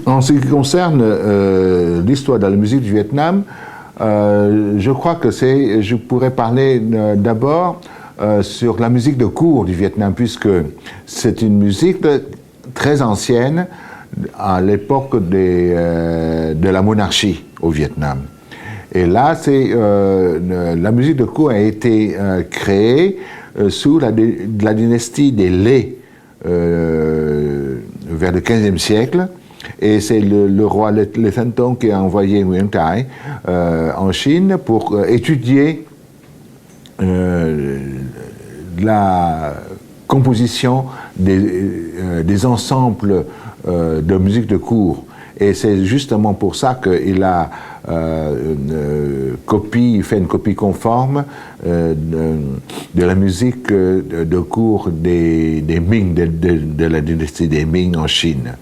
En ce qui concerne l'histoire de la musique du Vietnam, je crois que je pourrais parler d'abord sur la musique de cour du Vietnam, puisque c'est une musique très ancienne à l'époque de la monarchie au Vietnam. Et là, la musique de cour a été créée sous la dynastie des Lê vers le XVe siècle. Et c'est le roi Lê Thánh Tông qui a envoyé Nguyễn Trãi en Chine pour étudier la composition des ensembles de musique de cour. Et c'est justement pour ça qu'il a fait une copie conforme de la musique de cour des Ming, de la dynastie des Ming en Chine.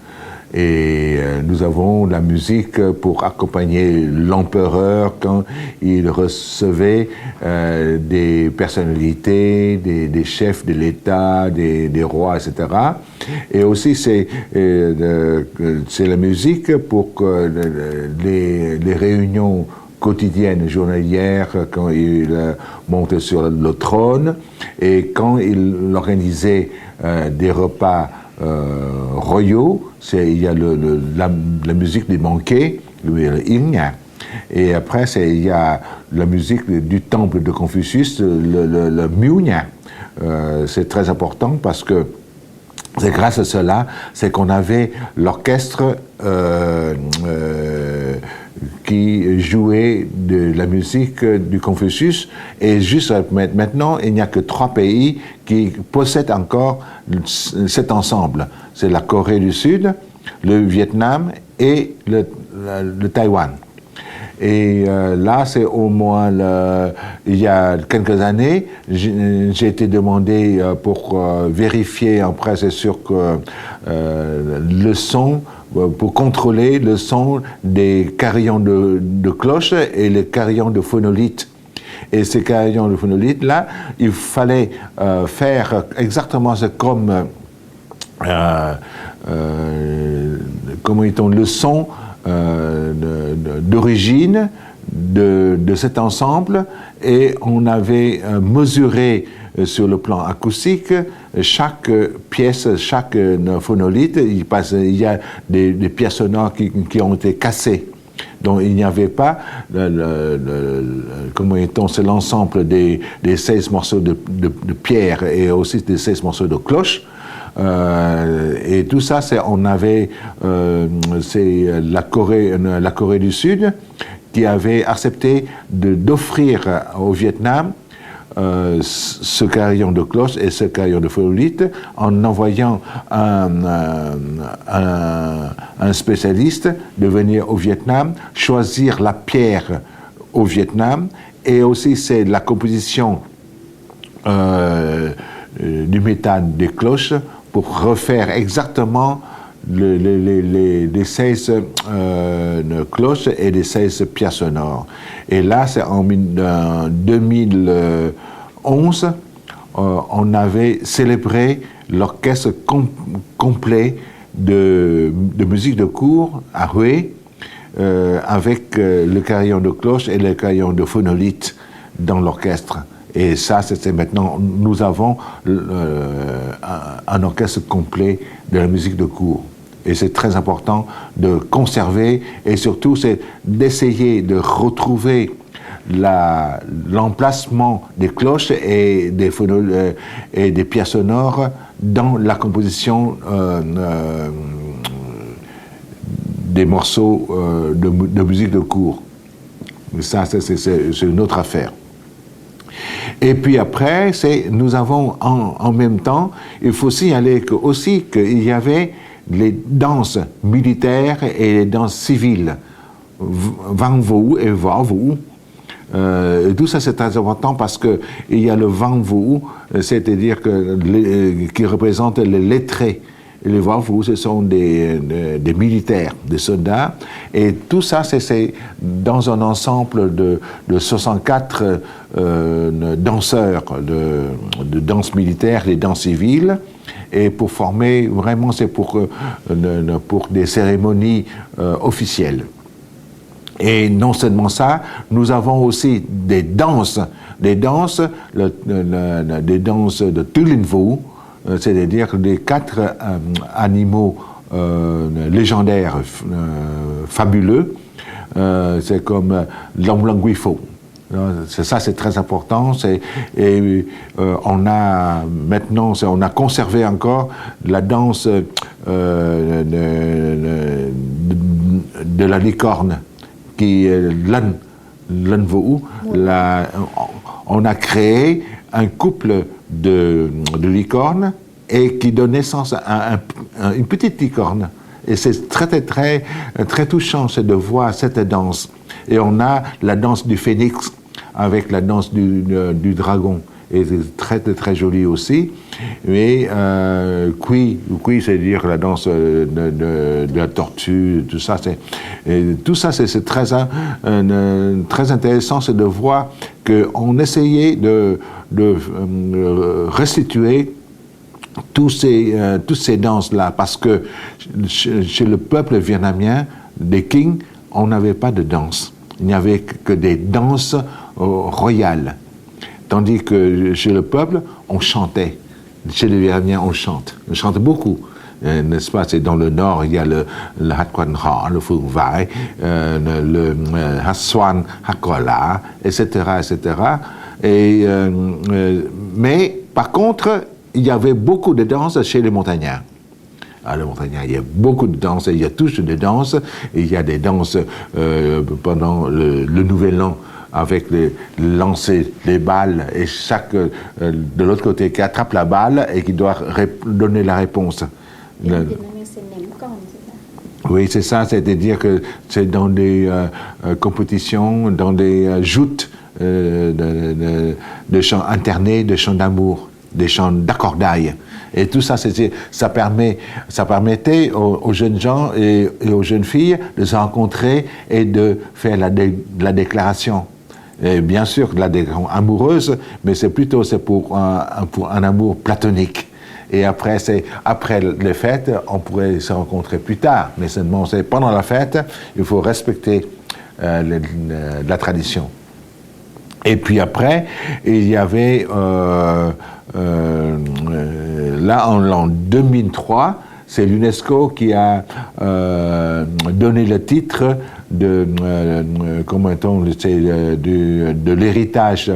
Et nous avons la musique pour accompagner l'empereur quand il recevait des personnalités, des chefs de l'État, des rois, etc. Et aussi c'est la musique pour les réunions quotidiennes, journalières, quand il montait sur le trône et quand il organisait des repas royaux. Il y a la musique des banquets, le Ying Nhạc. Et après, il y a la musique du temple de Confucius, le Miu Nhạc. C'est très important parce que c'est grâce à cela, c'est qu'on avait l'orchestre qui jouait de la musique du Confucius. Et juste maintenant, il n'y a que 3 pays qui possèdent encore cet ensemble. C'est la Corée du Sud, le Vietnam et le Taïwan. Et là, c'est au moins, il y a quelques années, j'ai été demandé pour vérifier, après c'est sûr que le son, pour contrôler le son des carillons de cloche et les carillons de phonolite. Et ces carillons de phonolite, là, il fallait faire exactement comme le son d'origine de cet ensemble, et on avait mesuré sur le plan acoustique chaque pièce, chaque phonolite. Il y a des pièces sonores qui ont été cassées. Donc il n'y avait pas, c'est l'ensemble des 16 morceaux de pierre et aussi des 16 morceaux de cloche. Et tout ça, c'est la Corée du Sud qui avait accepté d'offrir au Vietnam ce carillon de cloche et ce carillon de phonolite en envoyant un spécialiste de venir au Vietnam, choisir la pierre au Vietnam, et aussi c'est la composition du métal des cloches pour refaire exactement les 16 cloches et les 16 pièces sonores. Et là, c'est en 2011, on avait célébré l'orchestre complet de musique de cour à Huế, avec le carillon de cloche et le carillon de phonolite dans l'orchestre. Et ça, c'est maintenant, nous avons un orchestre complet de la musique de cour. Et c'est très important de conserver, et surtout, c'est d'essayer de retrouver l'emplacement des cloches et des pièces sonores dans la composition des morceaux de musique de cour. Ça, c'est une autre affaire. Et puis après, nous avons en même temps, il faut signaler qu'il y avait les danses militaires et les danses civiles, Văn Vũ et Võ Vũ. Tout ça, c'est très important parce qu'il y a le Văn Vũ, c'est-à-dire qui représente les lettrés Et les Wafu, ce sont des militaires, des soldats. Et tout ça, c'est dans un ensemble de 64 danseurs de danse militaire et danse civile. Et pour former, vraiment, c'est pour des cérémonies officielles. Et non seulement ça, nous avons aussi des danses de Tulinvu, c'est-à-dire des 4 animaux légendaires fabuleux. C'est comme l'Amlanguifo. Ça, c'est très important. On a maintenant, on a conservé encore la danse de la licorne, qui est l'Anvou. On a créé un couple de licornes et qui donne naissance à une petite licorne. Et c'est très touchant de voir cette danse. Et on a la danse du phénix avec la danse du dragon. Et c'est très joli aussi. Mais Kui, c'est-à-dire la danse de la tortue, tout ça, c'est très intéressant, c'est de voir qu'on essayait de restituer toutes ces danses-là, parce que chez le peuple vietnamien, des kings, on n'avait pas de danse. Il n'y avait que des danses royales. Tandis que chez le peuple, on chantait. Chez les Vietnamiens, on chante beaucoup. N'est-ce pas? C'est dans le nord, il y a le Hát Quan Họ, le Phượng Vải, le Hát Xoan, Hát Cò La, etc., etc. Mais par contre, il y avait beaucoup de danses chez les montagnards. Les montagnards, il y a beaucoup de danses, il y a tous des danses. Il y a des danses pendant le Nouvel An, avec lancer les balles, et chaque de l'autre côté qui attrape la balle et qui doit donner la réponse. Oui, c'est ça, c'est-à-dire que c'est dans des compétitions, dans des joutes de chants internés, de chants d'amour, des chants d'accordaille. Et tout ça, ça permettait aux jeunes gens et aux jeunes filles de se rencontrer et de faire la déclaration. Et bien sûr, la déclaration amoureuse, mais c'est pour un amour platonique. Et après les fêtes, on pourrait se rencontrer plus tard. Mais seulement, c'est pendant la fête, il faut respecter la tradition. Et puis après, il y avait, là en 2003, c'est l'UNESCO qui a donné le titre de l'héritage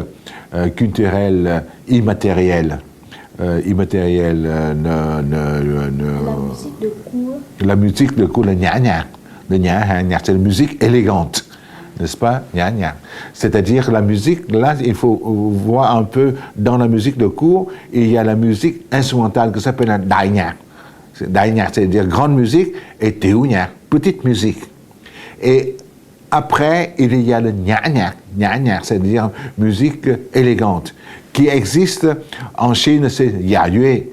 culturel immatériel. La musique de cour. La musique de cour, le nya-nya. Le nya-nya, c'est la musique élégante. N'est-ce pas? C'est-à-dire la musique, là, il faut voir un peu dans la musique de cour, il y a la musique instrumentale qui s'appelle la daïnya. Daïnya, c'est-à-dire grande musique, et teunya, petite musique. Et après, il y a le nya-nya, c'est-à-dire musique élégante, qui existe en Chine, c'est yayue,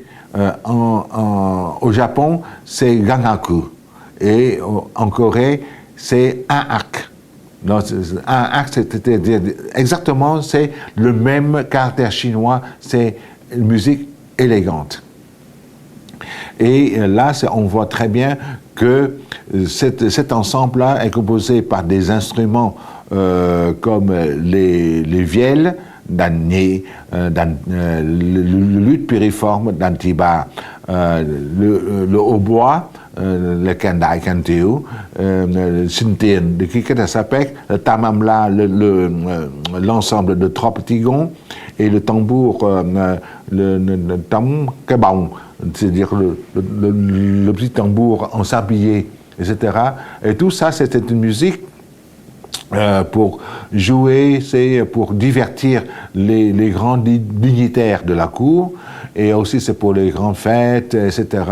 au Japon, c'est gangaku, et en Corée, c'est un ak. Un acte, c'est-à-dire exactement, c'est le même caractère chinois, c'est une musique élégante. Et là, on voit très bien que cet ensemble-là est composé par des instruments comme les vielles, le luth piriforme d'Antiba, le hautbois, le Kandai Kantiu, le Sintien de Kikata-Sapek, le Tamamla, l'ensemble de trois petits gonds, et le tambour, le Tam Kabang, c'est-à-dire le petit tambour en sablier, etc. Et tout ça, c'était une musique pour jouer, c'est pour divertir les grands dignitaires de la cour, et aussi c'est pour les grandes fêtes, etc.,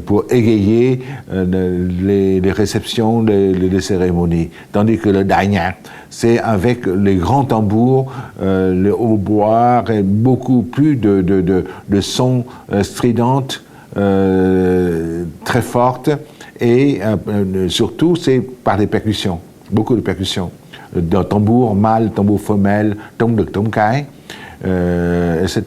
pour égayer les réceptions, les cérémonies. Tandis que le daïnya, c'est avec les grands tambours, le hautbois, et beaucoup plus de sons stridentes, très forte, et surtout c'est par des percussions, beaucoup de percussions, de tambour mâle, tambour femelle, tom de tom kai, etc.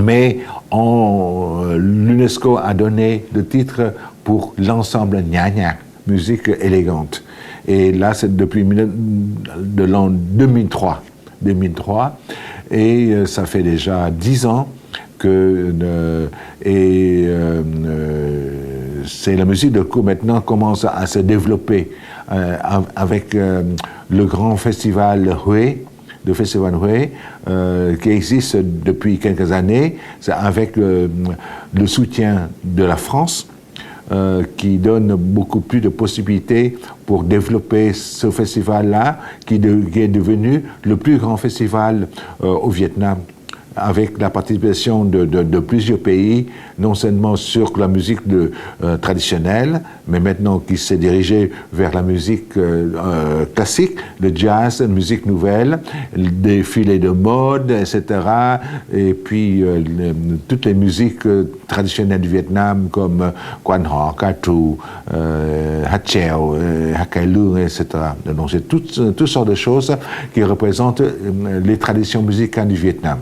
Mais l'UNESCO a donné le titre pour l'ensemble Nya-Nya, musique élégante. Et là, c'est depuis de l'an 2003. Et ça fait déjà 10 ans que c'est la musique de cour maintenant commence à se développer avec le grand festival Hue, qui existe depuis quelques années, c'est avec le soutien de la France, qui donne beaucoup plus de possibilités pour développer ce festival-là, qui est devenu le plus grand festival au Vietnam, avec la participation de plusieurs pays, non seulement sur la musique traditionnelle, mais maintenant qui s'est dirigé vers la musique classique, le jazz, la musique nouvelle, des défilés de mode, etc. Et puis toutes les musiques traditionnelles du Vietnam comme Quan Ho, Ca Tru, Hát Chèo, Hát Cải Lương, etc. Donc c'est toutes sortes de choses qui représentent les traditions musicales du Vietnam.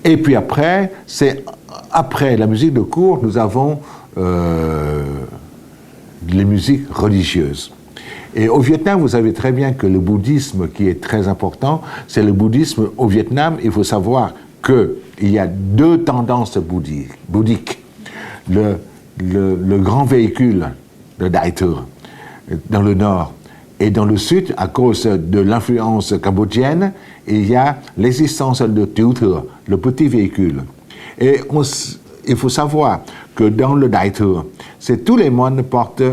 Et puis après, après la musique de cour, nous avons les musiques religieuses. Et au Vietnam, vous savez très bien que le bouddhisme qui est très important, c'est le bouddhisme au Vietnam. Il faut savoir qu'il y a 2 tendances bouddhiques. Le grand véhicule, le Đại Thừa, dans le nord, et dans le sud, à cause de l'influence cambodgienne, il y a l'existence de Tiểu Thừa, le petit véhicule. Et il faut savoir que dans le Đại Thừa, tous les moines portent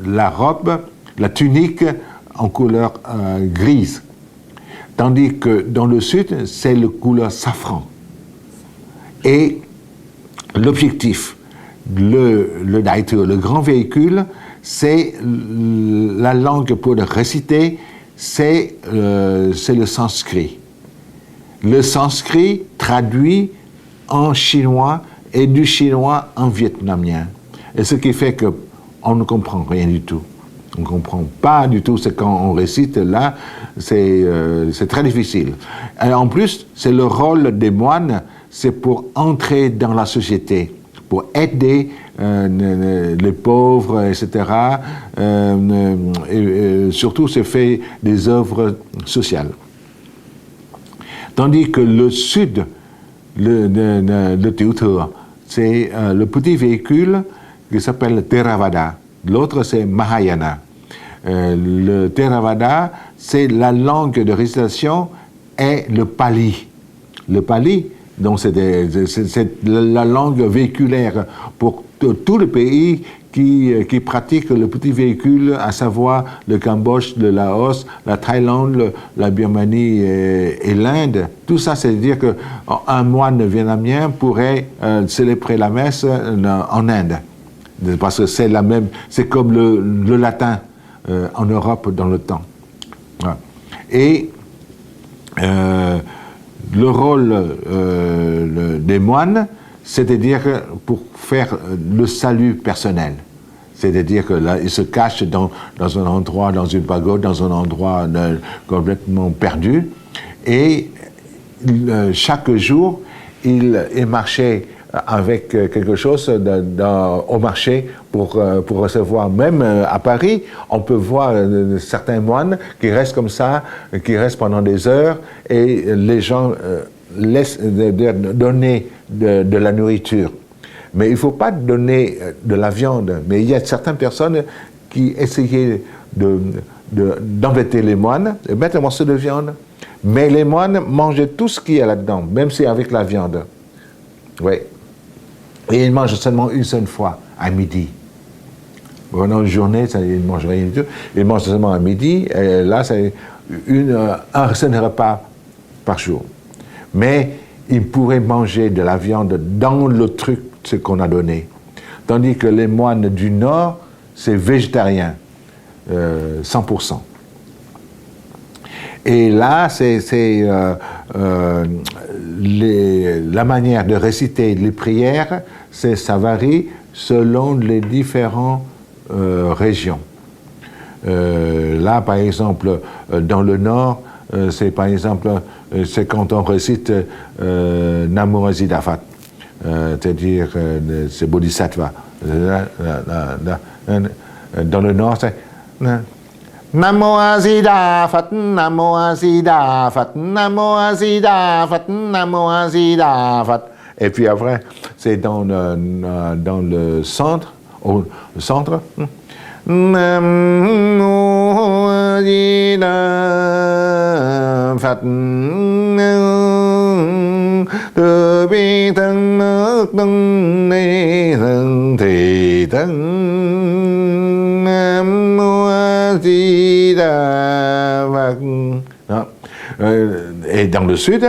la robe, la tunique en couleur grise. Tandis que dans le sud, c'est la couleur safran. Et l'objectif, le Đại Thừa, le grand véhicule, c'est la langue pour le réciter, c'est le sanskrit. Le sanskrit traduit en chinois et du chinois en vietnamien. Et ce qui fait qu'on ne comprend rien du tout. On ne comprend pas du tout ce qu'on récite là, c'est très difficile. Et en plus, c'est le rôle des moines, c'est pour entrer dans la société, pour aider les pauvres, etc. Surtout, c'est fait des œuvres sociales. Tandis que le sud, le Tiểu Thừa, c'est le petit véhicule qui s'appelle Theravada. L'autre, c'est Mahayana. Le Theravada, c'est la langue de récitation et le Pali. Le Pali, donc c'est la langue véhiculaire pour tous les pays qui pratiquent le petit véhicule, à savoir le Cambodge, le Laos, la Thaïlande, la Birmanie et l'Inde. Tout ça, c'est-à-dire qu'un moine vietnamien pourrait célébrer la messe en Inde. Parce que c'est comme le latin en Europe dans le temps. Voilà. Et le rôle des moines, c'est-à-dire pour faire le salut personnel. C'est-à-dire que là, ils se cachent dans un endroit, dans une pagode, dans un endroit complètement perdu. Et chaque jour, ils marchaient avec quelque chose au marché pour recevoir. Même à Paris, on peut voir certains moines qui restent comme ça, qui restent pendant des heures, et les gens laissent donner de la nourriture. Mais il ne faut pas donner de la viande. Mais il y a certaines personnes qui essayaient d'embêter les moines, et mettre un morceau de viande. Mais les moines mangeaient tout ce qu'il y a là-dedans, même si avec la viande. Oui. Et ils mangent seulement une seule fois, à midi. Pendant une journée, ils ne mangent rien du tout. Ils mangent seulement à midi, et là, c'est un seul repas par jour. Mais ils pourraient manger de la viande dans le truc, ce qu'on a donné. Tandis que les moines du Nord, c'est végétarien, 100%. Et là, la manière de réciter les prières, ça varie selon les différentes régions. Là, par exemple, dans le nord, c'est par exemple, c'est quand on récite Namo Asidafat, c'est-à-dire c'est Bodhisattva. Dans le nord, c'est Namo Asidafat, Namo Asidafat, Namo Asidafat, Namo Asidafat. Et puis après, c'est dans le centre, au centre. Namo Asidafat, từ bi thân nước tân ni thân thì thân Nam Mô A Di Đà Phật. Et dans le sud,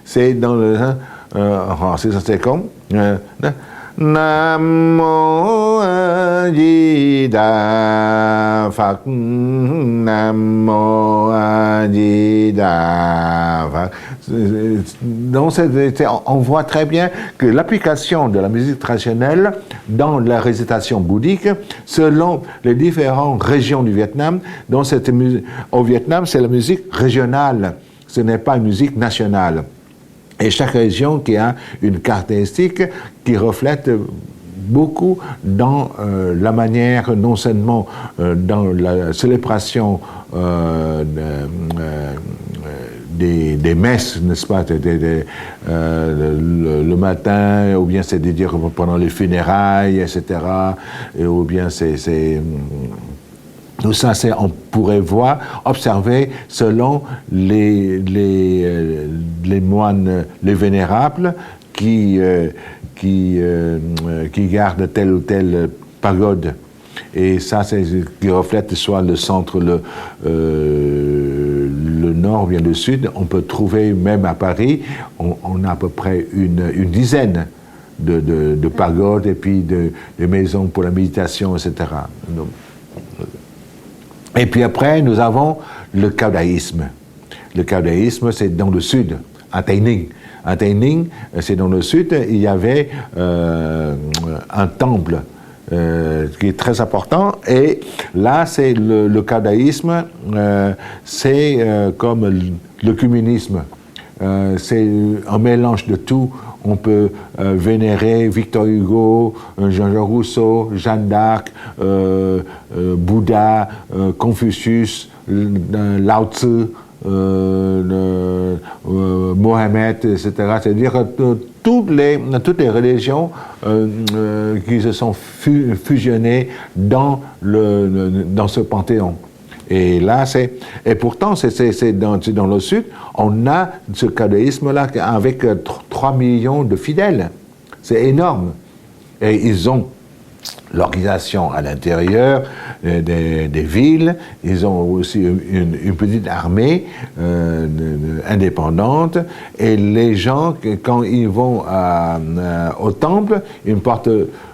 c'est dans le c'est comme Nam Mô A Di Đà Phật, Nam Mô A Di Đà Phật. Donc, on voit très bien que l'application de la musique traditionnelle dans la récitation bouddhique, selon les différentes régions du Vietnam, donc au Vietnam, c'est la musique régionale, ce n'est pas une musique nationale. Et chaque région qui a une caractéristique qui reflète beaucoup dans la manière, non seulement dans la célébration des messes, n'est-ce pas, le matin, ou bien c'est-à-dire pendant les funérailles, etc., ou bien tout ça, on pourrait observer selon les moines, les vénérables, qui gardent telle ou telle pagode. Et ça, c'est ce qui reflète soit le centre, le nord ou bien le sud. On peut trouver, même à Paris, on a à peu près une dizaine de pagodes et puis de maisons pour la méditation, etc. Donc, et puis après, nous avons le caudaïsme. Le caudaïsme, c'est dans le sud, à Tây Ninh. À Tây Ninh, c'est dans le sud, il y avait un temple qui est très important. Et là, c'est le caudaïsme, c'est comme le communisme. C'est un mélange de tout. On peut vénérer Victor Hugo, Jean-Jacques Rousseau, Jeanne d'Arc, Bouddha, Confucius, Lao Tzu, Mohamed, etc. C'est-à-dire toutes les religions qui se sont fusionnées dans ce panthéon. Et là, et pourtant, c'est dans le sud, on a ce caudaïsme-là avec 3 millions de fidèles. C'est énorme. Et ils ont l'organisation à l'intérieur des villes, ils ont aussi une petite armée indépendante, et les gens, quand ils vont au temple, ils portent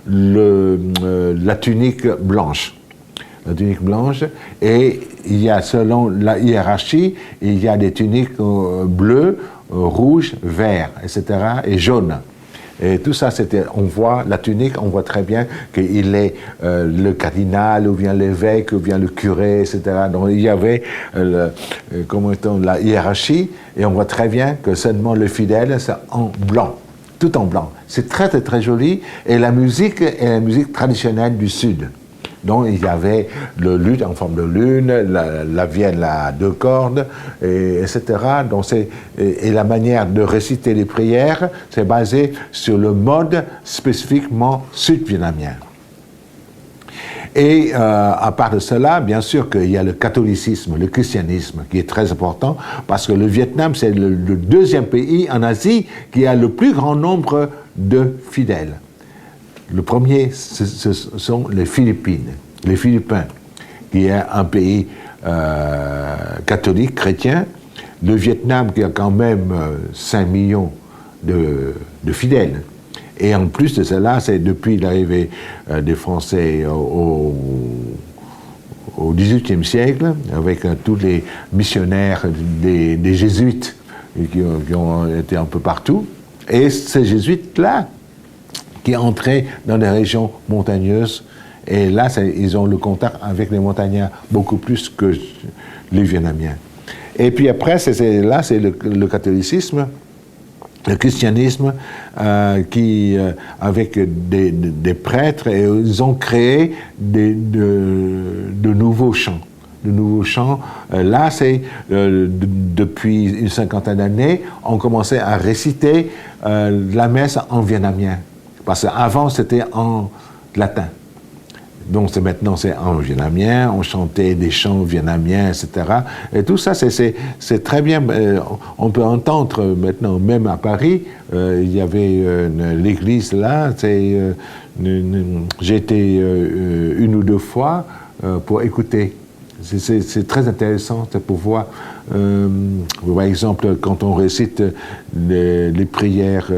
la tunique blanche. La tunique blanche, et il y a, selon la hiérarchie, il y a des tuniques bleues, rouges, verts, etc., et jaunes. Et tout ça, on voit la tunique, on voit très bien qu'il est le cardinal, ou bien l'évêque, ou bien le curé, etc. Donc il y avait la hiérarchie, et on voit très bien que seulement le fidèle, c'est en blanc, tout en blanc. C'est très, très, très joli, et la musique est la musique traditionnelle du Sud. Donc il y avait le luth en forme de lune, la vielle à 2 cordes, etc. Donc et la manière de réciter les prières, c'est basé sur le mode spécifiquement sud-vietnamien. Et à part de cela, bien sûr qu'il y a le catholicisme, le christianisme, qui est très important, parce que le Vietnam, c'est le 2e pays en Asie qui a le plus grand nombre de fidèles. Le premier, ce sont les Philippines, les Philippins, qui est un pays catholique, chrétien. Le Vietnam, qui a quand même 5 millions de fidèles. Et en plus de cela, c'est depuis l'arrivée des Français au XVIIIe siècle, avec tous les missionnaires des jésuites qui ont été un peu partout. Et ces jésuites-là, qui entraient dans des régions montagneuses, et là, ils ont le contact avec les montagnards beaucoup plus que les Vietnamiens. Et puis après, c'est le catholicisme, le christianisme, avec des prêtres, et ils ont créé de nouveaux chants. De nouveaux chants. Là, c'est depuis une cinquantaine d'années, on commençait à réciter la messe en vietnamien. Parce qu'avant, c'était en latin. Donc maintenant, c'est en vietnamien, on chantait des chants vietnamiens, etc. Et tout ça, c'est très bien. On peut entendre maintenant, même à Paris, il y avait l'église là, j'ai été une ou deux fois pour écouter. C'est très intéressant de pouvoir, par exemple, quand on récite les prières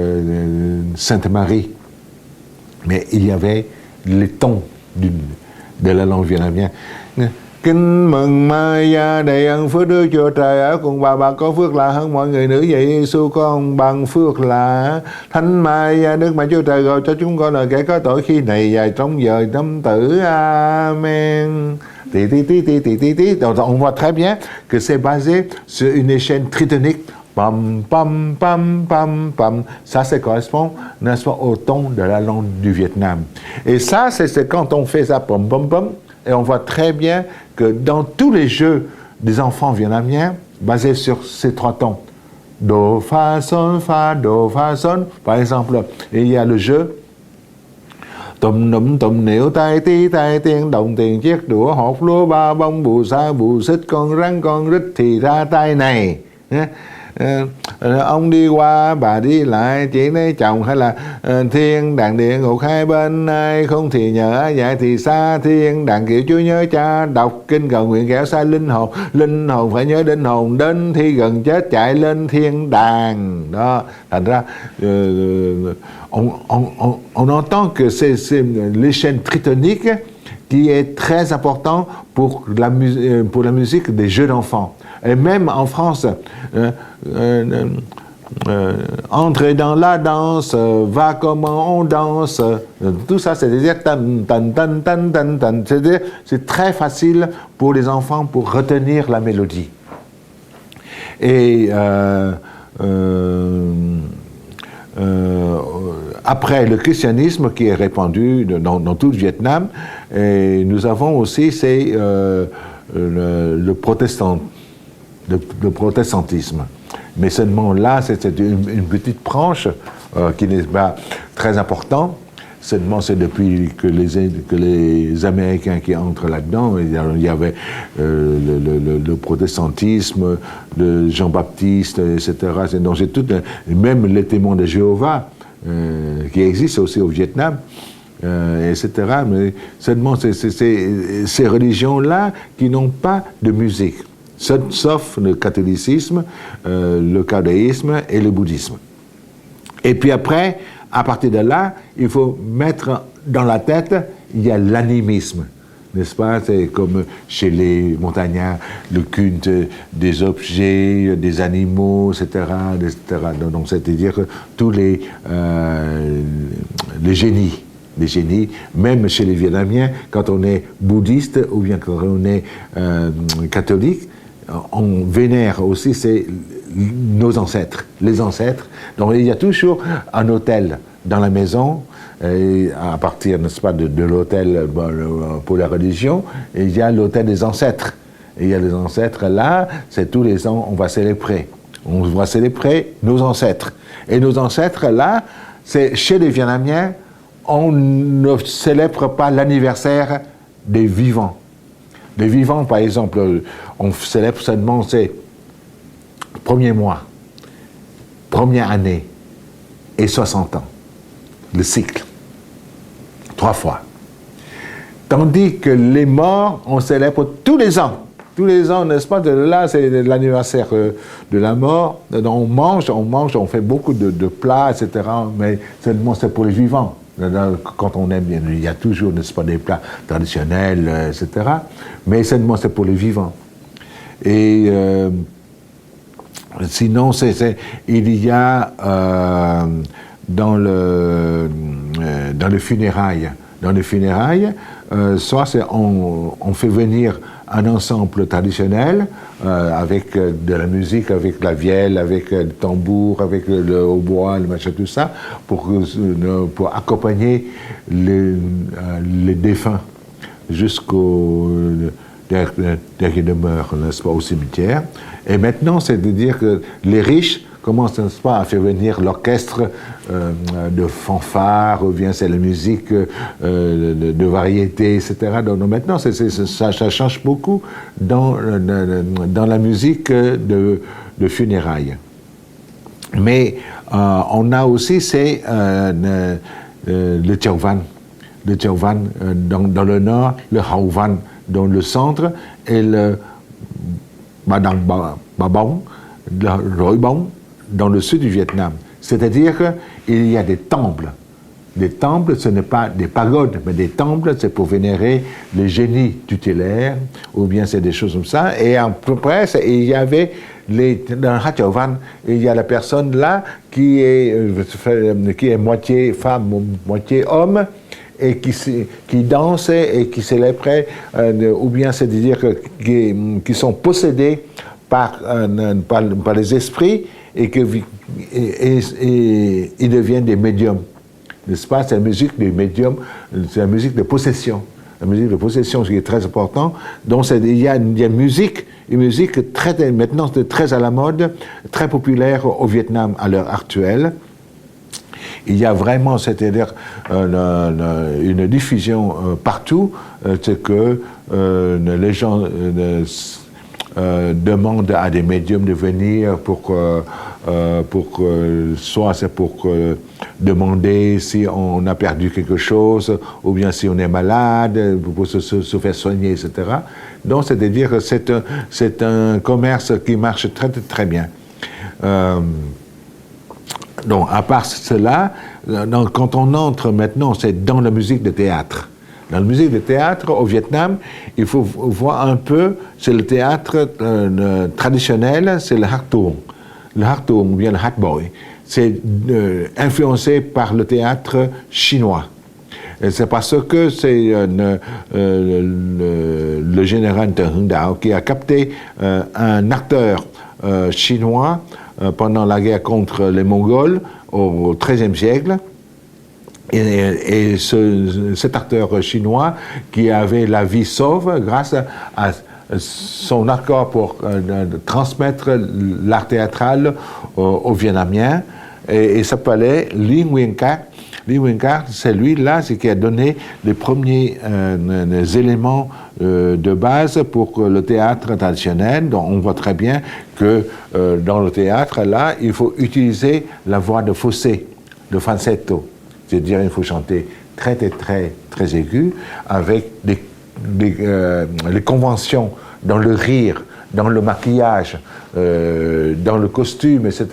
Sainte Marie, mais il y avait les tons de la langue vietnamienne. Kính mừng Maria đầy ơn phước Đức Chúa Trời ở cùng bà có phước lạ hơn mọi người nữ vậy Giêsu con bằng phước lạ. Thánh Maria Đức Mẹ Chúa Trời gọi cho chúng con là kẻ có tội khi này và trong giờ lâm tử. Amen. Donc on voit très bien que c'est basé sur une échelle tritonique. Pam, pam, pam, pam, pam. Ça correspond, n'est-ce pas, au ton de la langue du Vietnam. Et ça, c'est quand on fait ça, pam, pam, pam, et on voit très bien que dans tous les jeux des enfants vietnamiens, basés sur ces trois tons, do, fa, son, par exemple, il y a le jeu tùm nụm tùm nịu tai tí tai tiên đồng tiền chiếc đũa hột lúa ba bông bù sa bù xích con rắn con rít thì ra tay này. Ông đi qua bà đi lại chỉ lấy chồng hay là thiên đàng địa ngục hai bên ai không thì nhờ vậy thì xa thiên đàng kiểu Chúa nhớ cha đọc kinh cầu nguyện kẻo xa linh hồn phải nhớ đến hồn đến khi gần chết chạy lên thiên đàng đó. Thành ra on entend que c'est l'échelle tritonique qui est très important pour la musique des jeux d'enfants. Et même en France, entrer dans la danse, va comment on danse, tout ça, c'est-à-dire tan, tan, tan, tan, tan, tan. C'est-à-dire, c'est très facile pour les enfants pour retenir la mélodie. Et après le christianisme qui est répandu dans tout le Vietnam, et nous avons aussi le protestantisme. Mais seulement là, c'est une petite branche qui n'est pas très importante. Seulement, c'est depuis que les Américains qui entrent là-dedans, il y avait le protestantisme, le Jean-Baptiste, etc. Donc, c'est tout, même les témoins de Jéhovah, qui existent aussi au Vietnam, etc. Mais seulement, c'est ces religions-là qui n'ont pas de musique, sauf le catholicisme, le caudéisme et le bouddhisme. Et puis après, à partir de là, il faut mettre dans la tête, il y a l'animisme, n'est-ce pas? C'est comme chez les montagnards, le culte des objets, des animaux, etc. Donc, c'est-à-dire que tous les génies, même chez les Vietnamiens, quand on est bouddhiste ou bien quand on est catholique, on vénère aussi nos ancêtres, les ancêtres. Donc il y a toujours un autel dans la maison, et à partir, n'est-ce pas, de l'autel pour la religion, et il y a l'autel des ancêtres. Et il y a les ancêtres là, c'est tous les ans, on va célébrer nos ancêtres. Et nos ancêtres là, c'est chez les Vietnamiens, on ne célèbre pas l'anniversaire des vivants. Les vivants, par exemple, on célèbre seulement ces premiers mois, première année et 60 ans, le cycle, 3 fois. Tandis que les morts, on célèbre tous les ans. Tous les ans, n'est-ce pas? Là, c'est l'anniversaire de la mort. On mange, on fait beaucoup de plats, etc. Mais seulement c'est pour les vivants. Quand on aime, il y a toujours, n'est-ce pas, des plats traditionnels, etc. Mais seulement c'est pour les vivants. Et sinon, il y a dans les funérailles, soit on fait venir un ensemble traditionnel avec de la musique, avec la vielle, avec le tambour, avec le hautbois, le machin, tout ça, pour accompagner les défunts jusqu'au dernier demeure, n'est-ce pas, au cimetière. Et maintenant, c'est de dire que les riches commencent, n'est-ce pas, à faire venir l'orchestre de fanfare, ou bien c'est la musique de variété, etc. Donc maintenant, ça change beaucoup dans la musique de funérailles. Mais on a aussi, c'est le Tchauvan. Le Tchauvan dans le nord, le Hauvan dans le centre, et le Badang Babong, le Roibong, dans le sud du Vietnam. C'est-à-dire qu'il y a des temples. Des temples, ce n'est pas des pagodes, mais des temples, c'est pour vénérer les génies tutélaires, ou bien c'est des choses comme ça. Et à peu près, il y avait, dans le Hatchovan, il y a la personne là qui est moitié femme, moitié homme, et qui dansent et qui célèbrent, ou bien c'est-à-dire qui sont possédés par les esprits, et ils deviennent des médiums. N'est-ce pas? C'est la musique des médiums, c'est la musique de possession. La musique de possession, ce qui est très important. Donc il y a une musique maintenant très à la mode, très populaire au Vietnam à l'heure actuelle. Il y a vraiment, c'est-à-dire une diffusion partout, c'est que les gens demandent à des médiums de venir soit c'est pour demander si on a perdu quelque chose, ou bien si on est malade, pour se faire soigner, etc. Donc, c'est-à-dire que c'est un commerce qui marche très, très bien. Donc, à part cela, quand on entre maintenant, c'est dans la musique de théâtre. Dans la musique de théâtre, au Vietnam, il faut voir un peu, c'est le théâtre traditionnel, c'est le Hak Tuong. Le Hak Tuong, ou bien le Hak Boi. C'est influencé par le théâtre chinois. Et c'est parce que c'est le général Teng Hung Dao qui a capté un acteur chinois pendant la guerre contre les Mongols au XIIIe siècle. Et cet acteur chinois qui avait la vie sauve grâce à son accord pour transmettre l'art théâtral aux Vietnamiens, et s'appelait Li Nguyen Cat. Li Nguyen Cat, c'est lui-là qui a donné les premiers éléments de base pour le théâtre traditionnel. Donc on voit très bien que dans le théâtre, là, il faut utiliser la voix de fossé, de falsetto. C'est-à-dire il faut chanter très, très, très, très aigu, avec les conventions dans le rire, dans le maquillage, dans le costume, etc.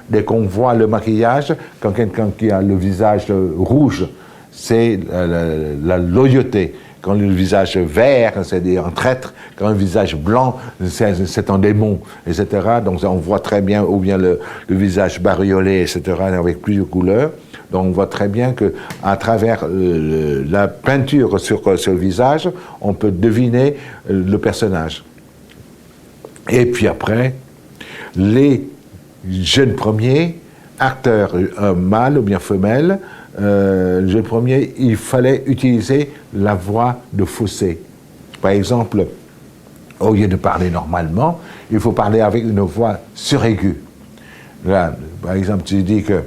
Dès qu'on voit le maquillage, quand quelqu'un qui a le visage rouge, c'est la loyauté. Quand le visage vert, c'est un traître. Quand le visage blanc, c'est un démon, etc. Donc on voit très bien, ou bien le visage bariolé, etc., avec plusieurs couleurs. Donc on voit très bien qu'à travers la peinture sur le visage, on peut deviner le personnage. Et puis après, les jeunes premiers, acteurs mâles ou bien femelles, jeunes premiers, il fallait utiliser la voix de fossé. Par exemple, au lieu de parler normalement, il faut parler avec une voix suraiguë. Là, par exemple, tu dis que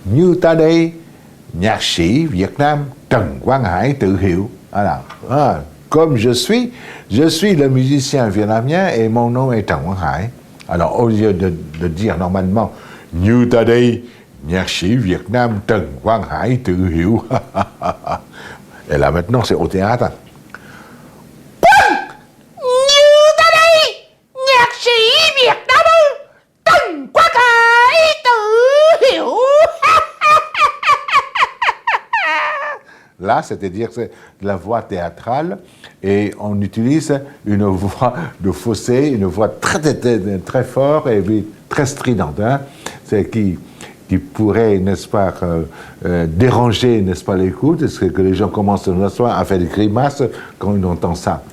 như ta đây, nhạc sĩ Việt Nam Trần Quang Hải tự hiểu. Alors, comme je suis le musicien vietnamien et mon nom est Trần Quang Hải. Alors, au lieu de dire normalement như ta đây, nhạc sĩ Việt Nam Trần Quang Hải tự hiểu. Et là maintenant, c'est au théâtre. Như ta đây, nhạc sĩ Việt Nam Trần Quang Hải tự hiểu. là, c'est-à-dire c'est la voix théâtrale, et on utilise une voix de fausset, une voix très forte et très stridente, hein, c'est qui pourrait, n'est-ce pas, déranger, n'est-ce pas, l'écoute, c'est que les gens commencent à faire des grimaces quand ils entendent ça.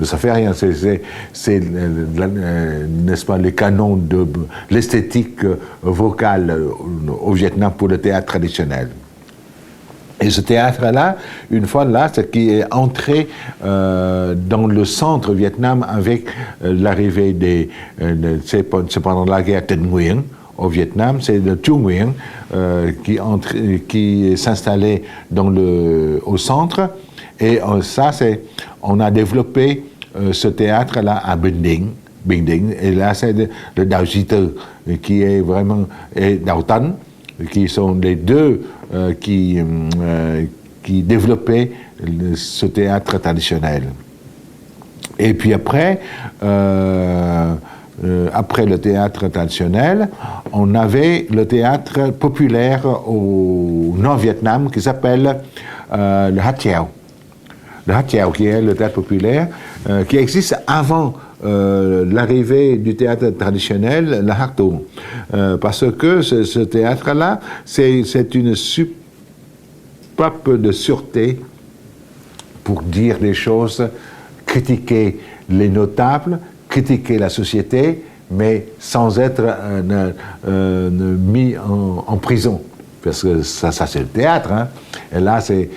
Ça fait rien, c'est n'est-ce pas, les canons de l'esthétique vocale au Vietnam pour le théâtre traditionnel. Et ce théâtre-là, une fois là, c'est qui est entré dans le centre Vietnam avec l'arrivée des... c'est pendant la guerre Tân Nguyen au Vietnam, c'est le Trung Nguyen qui s'installait au centre. Et ça, on a développé ce théâtre-là à Bình Định. Et là, c'est le Dao Di Tư, qui est vraiment... et Dao Tân, qui sont les deux qui développaient ce théâtre traditionnel. Et puis après le théâtre traditionnel, on avait le théâtre populaire au Nord-Vietnam qui s'appelle le Hát Chèo. Le Hát Chèo, qui est le théâtre populaire, qui existe avant l'arrivée du théâtre traditionnel, le Hát Tuồng. Parce que ce théâtre-là, c'est une soupape de sûreté pour dire des choses, critiquer les notables, critiquer la société, mais sans être mis en prison. Parce que ça c'est le théâtre, hein. Et là, c'est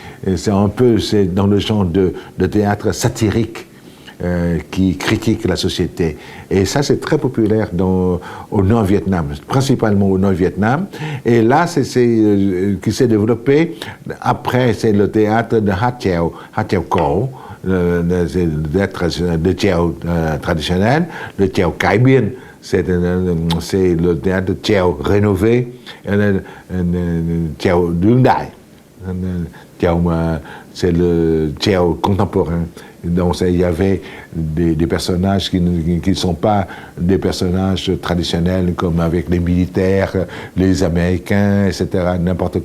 un peu, c'est dans le genre de théâtre satirique qui critique la société. Et ça, c'est très populaire au Nord-Vietnam, principalement au Nord-Vietnam. Et là, qui s'est développé. Après, c'est le théâtre de Hát Chèo Cổ, le théâtre de Chèo traditionnel, le Chèo Cải Biên. C'est le théâtre Chèo rénové, Chèo đương đại, c'est le Chèo contemporain. Donc il y avait des personnages qui ne sont pas des personnages traditionnels comme avec les militaires, les Américains, etc., n'importe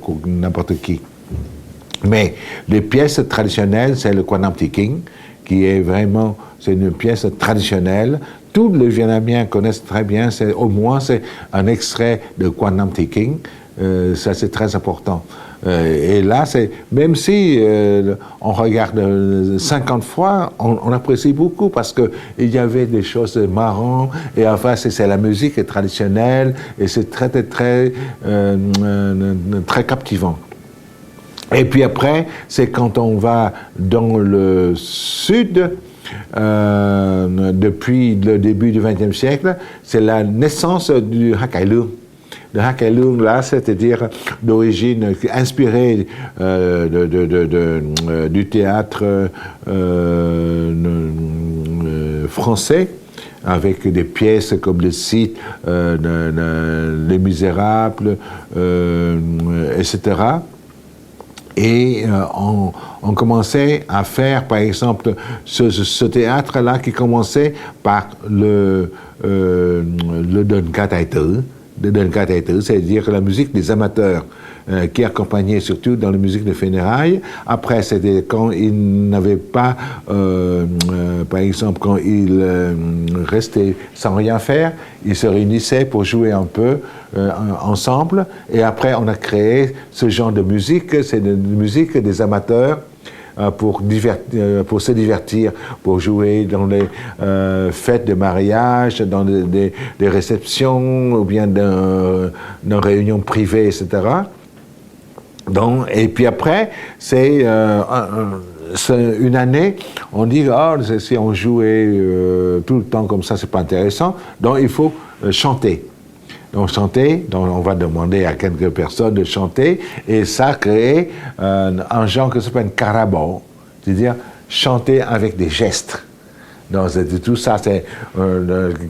qui. Mais les pièces traditionnelles, c'est le Quan Nam Thi King, qui est vraiment, c'est une pièce traditionnelle. Tous les Vietnamiens connaissent très bien, au moins c'est un extrait de Quan Nam Thi King, ça c'est très important. Et là, même si on regarde 50 fois, on apprécie beaucoup parce qu'il y avait des choses marrantes, et enfin c'est la musique traditionnelle, et c'est très captivant. Et puis après, c'est quand on va dans le sud, depuis le début du XXe siècle, c'est la naissance du Hát Cải Lương. Le Hát Cải Lương, là, c'est-à-dire d'origine inspirée du théâtre français, avec des pièces comme Le Cid, Les Misérables, etc. Et on commençait à faire, par exemple, ce théâtre-là qui commençait par le Đơn Ca Tài Tử, c'est-à-dire la musique des amateurs, qui accompagnait surtout dans la musique de funérailles. Après, c'était quand ils n'avaient pas, par exemple, quand ils restaient sans rien faire, ils se réunissaient pour jouer un peu ensemble. Et après, on a créé ce genre de musique, c'est de musique des amateurs, pour se divertir, pour jouer dans les fêtes de mariage, dans des réceptions, ou bien dans réunions privées, etc. Donc, et puis après, c'est une année, on dit, si on jouait tout le temps comme ça, c'est pas intéressant, donc il faut chanter. Donc chanter, donc on va demander à quelques personnes de chanter, et ça crée un genre qui s'appelle carabao, c'est-à-dire chanter avec des gestes. Donc tout ça, c'est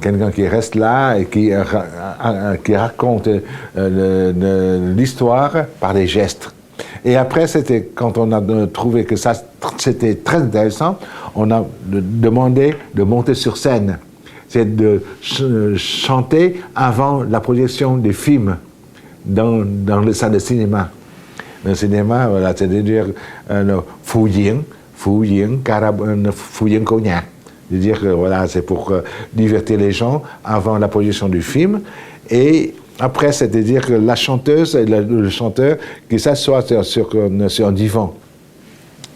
quelqu'un qui reste là et qui raconte l'histoire par des gestes. Et après, c'était quand on a trouvé que ça c'était très intéressant, on a demandé de monter sur scène. C'est de chanter avant la projection des films dans les salles de cinéma. Le cinéma, voilà, c'est-à-dire Phu Yin Cognac. C'est-à-dire que voilà, c'est pour divertir les gens avant la projection du film. Et après, c'est-à-dire que la chanteuse et le chanteur qui s'assoient sur un divan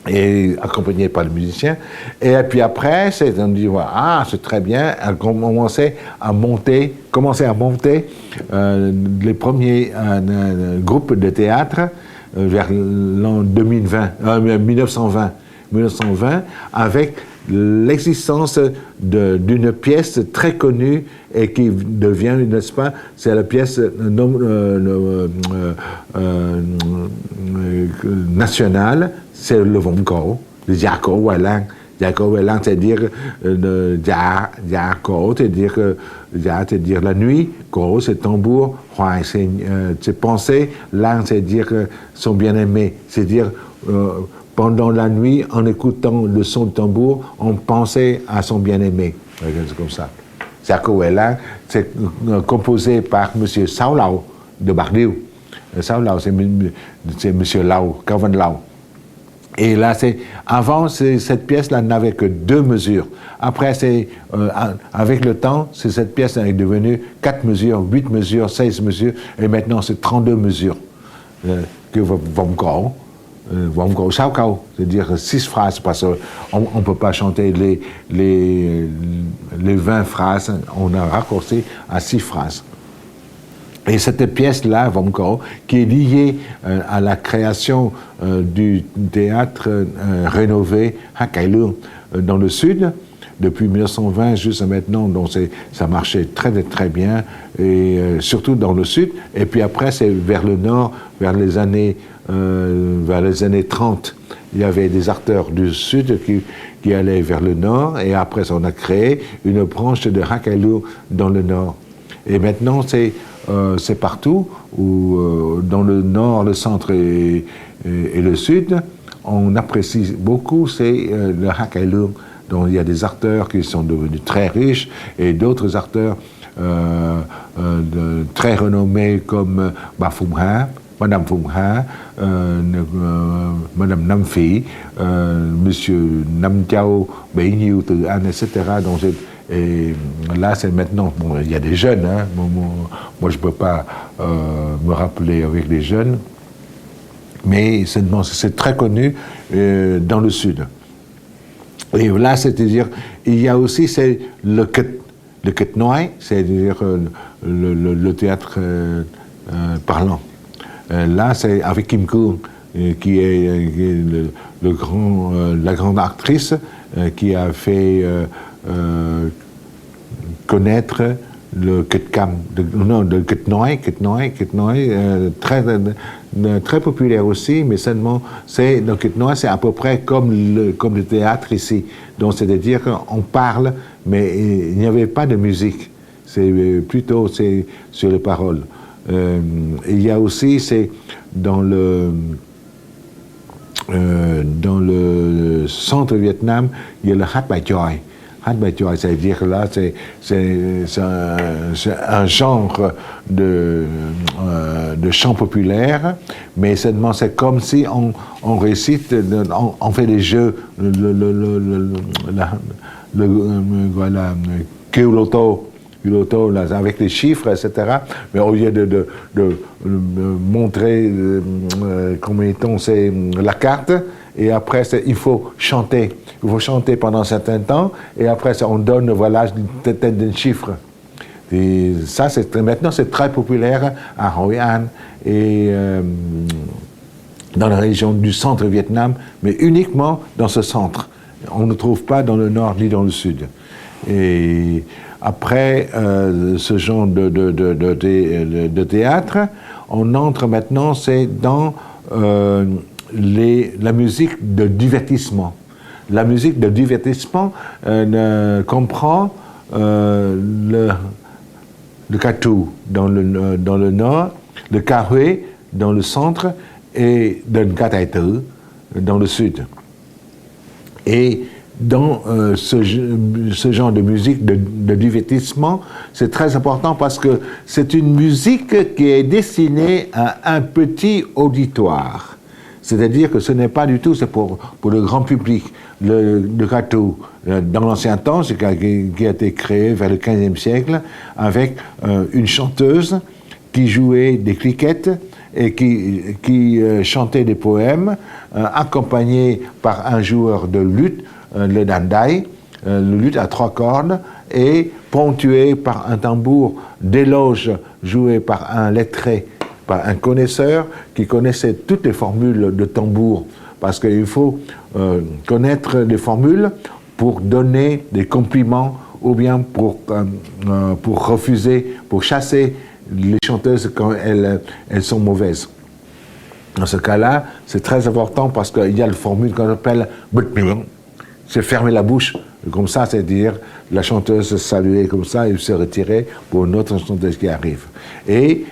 et accompagné par le musicien. Et puis après, on dit, voilà, ah, c'est très bien, elle commençait à monter les premiers groupes de théâtre vers l'an 1920, avec l'existence d'une pièce très connue et qui devient, n'est-ce pas, c'est la pièce nationale, c'est le Vong Cổ, le Gia Cổ Hoài Lang. Gia Cổ Hoài Lang, c'est-à-dire Gia Cổ, c'est-à-dire la nuit, Cổ, c'est tambour, Hoài, c'est penser, Lang, c'est-à-dire son bien-aimé, c'est-à-dire pendant la nuit, en écoutant le son de tambour, on pensait à son bien-aimé. C'est comme ça. Gia Cổ Hoài Lang, c'est composé par M. Sao Lau de Bạc Liêu. Sao Lau, c'est M. Lau, Calvin Lau. Et là, avant, cette pièce-là n'avait que 2 mesures. Après, avec le temps, cette pièce est devenue 4 mesures, 8 mesures, 16 mesures, et maintenant c'est 32 mesures. Que Vong Cổ, Sao Câu, c'est-à-dire 6 phrases, parce qu'on ne peut pas chanter les 20 phrases, on a raccourci à 6 phrases. Et cette pièce-là, Vong Cổ, qui est liée à la création du théâtre rénové Hat Cải Lương dans le sud, depuis 1920 jusqu'à maintenant, donc ça marchait très très bien, et surtout dans le sud. Et puis après, c'est vers le nord, vers les années 30. Il y avait des acteurs du sud qui allaient vers le nord, et après, on a créé une branche de Hat Cải Lương dans le nord. Et maintenant, c'est partout, où dans le nord, le centre et le sud, on apprécie beaucoup, c'est le Hat Cải Lương. Donc il y a des acteurs qui sont devenus très riches et d'autres acteurs très renommés comme Phùng Hà, Madame Phùng Hà, Madame Nam Phi, Monsieur Nam Chau, Bấy Nhiêu Từ An, etc. Donc et là, c'est maintenant, bon, il y a des jeunes, hein, moi je ne peux pas me rappeler avec les jeunes, mais c'est très connu dans le sud. Et là, c'est-à-dire, il y a aussi le Kịch Nói, c'est-à-dire le théâtre parlant. Là, c'est avec Kim Cương, qui est la grande actrice qui a fait connaître le Kịch Cam, le Kịch Nói, très populaire aussi, mais seulement le Kịch Nói, c'est à peu près comme le théâtre ici. Donc c'est-à-dire qu'on parle, mais il n'y avait pas de musique. C'est plutôt sur les paroles. Il y a aussi, c'est dans le centre Vietnam, il y a le Hát Bài Chòi. Hát Bài Chòi, c'est-à-dire que là, c'est un genre de chant populaire, mais seulement c'est comme si on récite, on fait des jeux, voilà, Keuloto, là, avec les chiffres, etc. Mais au lieu de montrer comment c'est la carte, et après il faut chanter. Il faut chanter pendant un certain temps, et après on donne, voilà, des chiffres. Et ça, maintenant, c'est très populaire à Hội An et dans la région du centre Vietnam, mais uniquement dans ce centre. On ne trouve pas dans le nord ni dans le sud. Et après ce genre de théâtre, on entre maintenant, c'est dans la musique de divertissement. La musique de divertissement comprend le Catu dans le nord, le Ca Huế dans le centre et le Ca Tài Tử dans le sud. Et dans ce genre de musique de divertissement, c'est très important parce que c'est une musique qui est destinée à un petit auditoire. C'est-à-dire que ce n'est pas du tout, c'est pour le grand public. Le gâteau, dans l'ancien temps, c'est qui a été créé vers le XVe siècle avec une chanteuse qui jouait des cliquettes et qui chantait des poèmes, accompagnée par un joueur de luth, le dandai, le luth à 3 cordes, et ponctué par un tambour d'éloge joué par un lettré, par un connaisseur qui connaissait toutes les formules de tambour, parce qu'il faut connaître les formules pour donner des compliments ou bien pour refuser, pour chasser les chanteuses quand elles sont mauvaises. Dans ce cas-là, c'est très important parce qu'il y a la formule qu'on appelle c'est fermer la bouche, comme ça, c'est-à-dire la chanteuse saluer comme ça et se retirer pour une autre chanteuse qui arrive. Et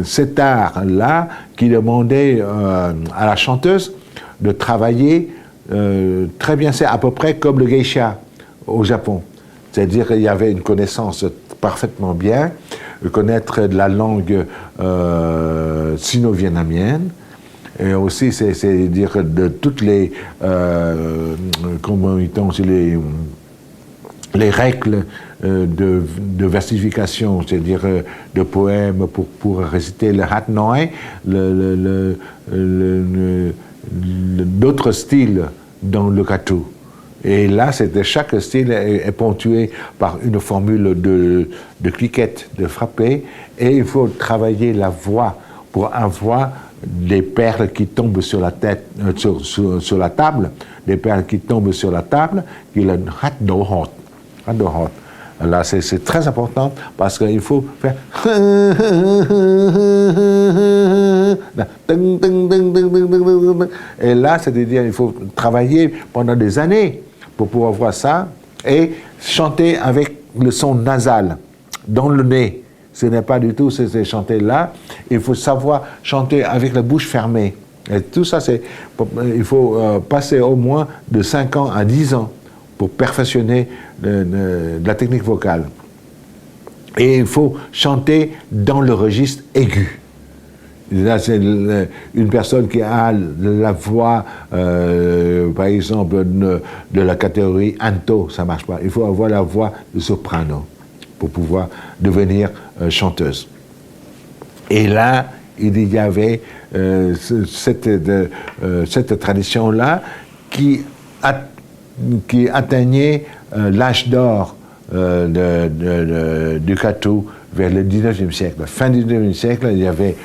cet art-là qui demandait à la chanteuse de travailler très bien, c'est à peu près comme le geisha au Japon. C'est-à-dire qu'il y avait une connaissance parfaitement bien, connaître la langue sino-vietnamienne, et aussi, c'est-à-dire de toutes les, comment les règles de versification, c'est-à-dire de poèmes pour réciter le hat noi, d'autres styles dans le gâteau. Et là, chaque style est ponctué par une formule de cliquette, de frapper, et il faut travailler la voix pour avoir des perles qui tombent sur la tête, sur la table, des perles qui tombent sur la table, qui est le hat do hot. Là, c'est très important parce qu'il faut faire et là, c'est-à-dire il faut travailler pendant des années pour pouvoir voir ça et chanter avec le son nasal dans le nez. Ce n'est pas du tout ces chanter-là. Il faut savoir chanter avec la bouche fermée. Et tout ça, il faut passer au moins de 5 ans à 10 ans pour perfectionner la technique vocale. Et il faut chanter dans le registre aigu. Là, c'est une personne qui a la voix, par exemple, de la catégorie alto, ça ne marche pas. Il faut avoir la voix de soprano pour pouvoir devenir chanteuse. Et là, il y avait cette tradition-là qui atteignait l'âge d'or du gâteau vers le 19e siècle. Fin du 19e siècle, il y avait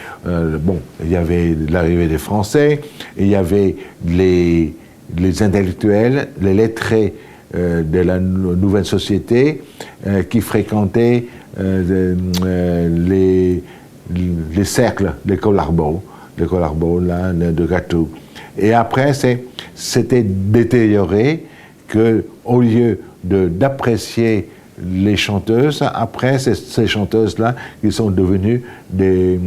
l'arrivée des Français, il y avait les intellectuels, les lettrés de la nouvelle société qui fréquentaient les cercles, les collarbos là, de gâteau. Et après, c'était détérioré qu'au lieu d'apprécier les chanteuses, après, ces chanteuses-là, qui sont devenues des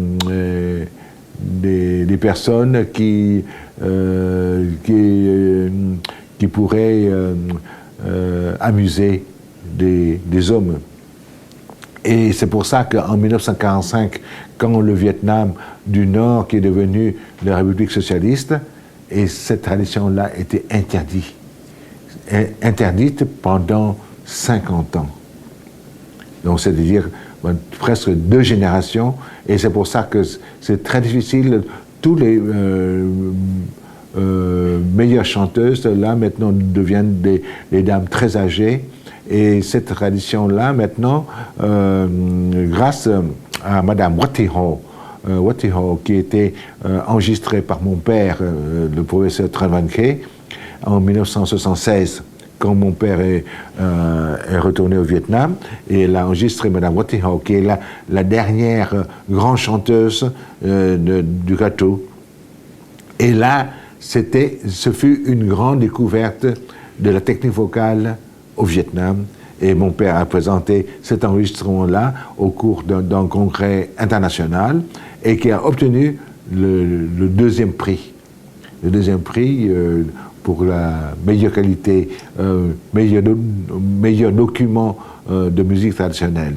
personnes qui pourraient amuser des hommes. Et c'est pour ça qu'en 1945, quand le Vietnam du Nord, qui est devenu la République socialiste, et cette tradition-là était interdite pendant 50 ans. Donc, c'est-à-dire presque 2 générations, et c'est pour ça que c'est très difficile. Tous les meilleures chanteuses, là, maintenant, deviennent des dames très âgées, et cette tradition-là, maintenant, grâce à Madame Wattiho, qui était enregistrée par mon père, le professeur Tran Van Khe, en 1976, quand mon père est retourné au Vietnam, et elle a enregistré Madame Wattiho, qui est la dernière grande chanteuse du gâteau. Et là, ce fut une grande découverte de la technique vocale au Vietnam. Et mon père a présenté cet enregistrement-là au cours d'un congrès international et qui a obtenu le 2e prix. Le 2e prix pour la meilleure qualité, meilleur document de musique traditionnelle.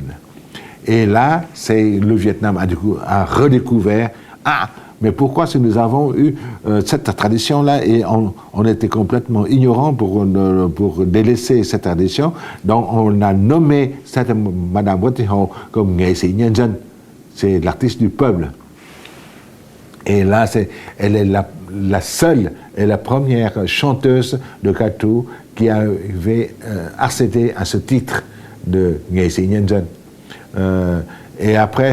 Et là, le Vietnam a redécouvert, mais pourquoi si nous avons eu cette tradition-là et on était complètement ignorants pour délaisser cette tradition, donc on a nommé cette Madame Wat Thị Hồ comme nghệ sĩ nhân dân, c'est l'artiste du peuple. Et là, elle est la seule et la première chanteuse de Catu qui avait accédé à ce titre de nghệ sĩ nhân dân. Et après,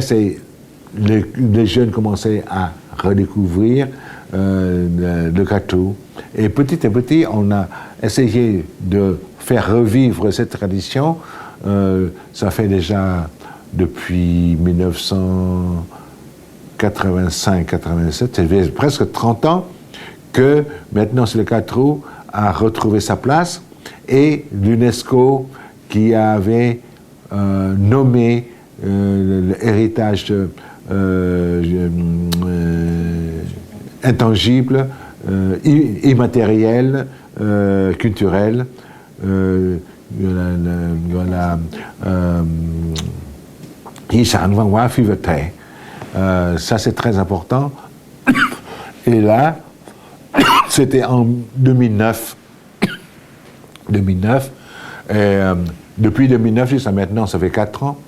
les jeunes commençaient à redécouvrir le Catu. Et petit à petit, on a essayé de faire revivre cette tradition. Ça fait déjà depuis 1985-87, c'est presque 30 ans que maintenant le Catu a retrouvé sa place et l'UNESCO qui avait nommé l'héritage intangible, immatériel, culturel. Ça c'est très important. Et là, c'était en 2009. Depuis 2009 jusqu'à maintenant, ça fait 4 ans.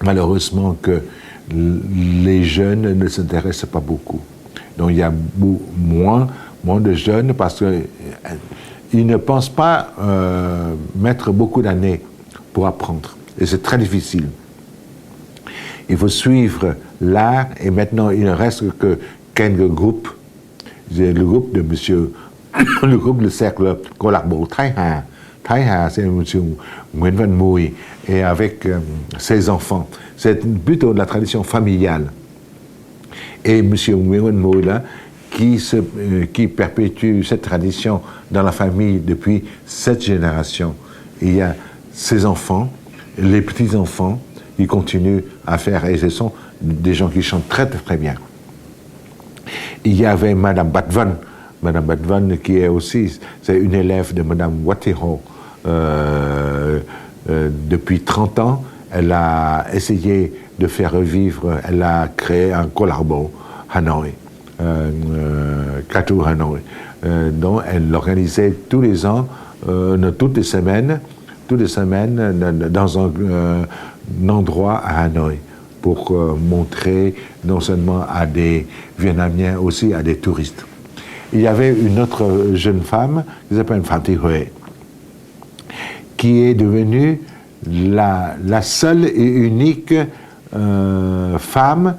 Malheureusement que les jeunes ne s'intéressent pas beaucoup. Donc il y a moins de jeunes parce qu'ils ne pensent pas mettre beaucoup d'années pour apprendre. Et c'est très difficile. Il faut suivre l'art et maintenant il ne reste que quelques groupes. Le groupe de monsieur, le groupe de cercle Collarbo Thái Hà. Thái Hà, c'est monsieur Nguyễn Văn Mùi et avec ses enfants. C'est plutôt de la tradition familiale. Et monsieur Nguyễn Văn Mùi là, qui perpétue cette tradition dans la famille depuis 7 générations. Il y a ses enfants, les petits-enfants, qui continuent à faire, et ce sont des gens qui chantent très très bien. Il y avait Madame Bat Van, qui est aussi, c'est une élève de Madame Wat Thị Hồ. Depuis 30 ans, elle a essayé de faire revivre, elle a créé un Collarbo, Hanoï, Catu Hanoï, dont elle l'organisait tous les ans, toutes les semaines, dans un endroit à Hanoï, pour montrer non seulement à des Vietnamiens, aussi à des touristes. Il y avait une autre jeune femme qui s'appelle Phạm Thị Huệ, qui est devenue la seule et unique femme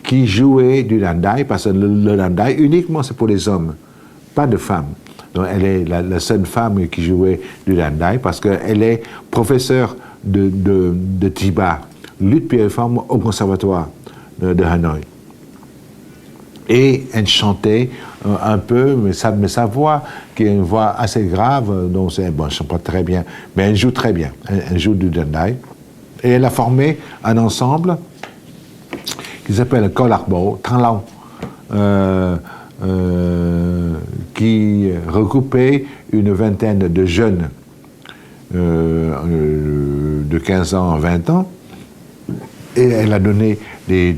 qui jouait du landai, parce que le landai uniquement c'est pour les hommes, pas de femmes. Donc elle est la seule femme qui jouait du landai parce qu'elle est professeure de Tiba, lutte piriforme au conservatoire de Hanoï. Et elle chantait un peu, mais sa voix, qui est une voix assez grave, donc elle ne chante pas très bien, mais elle joue très bien. Elle joue du dandai. Et elle a formé un ensemble qui s'appelle Collarbo, Thăng Long, qui recoupait une vingtaine de jeunes de 15 ans à 20 ans. Et elle a donné des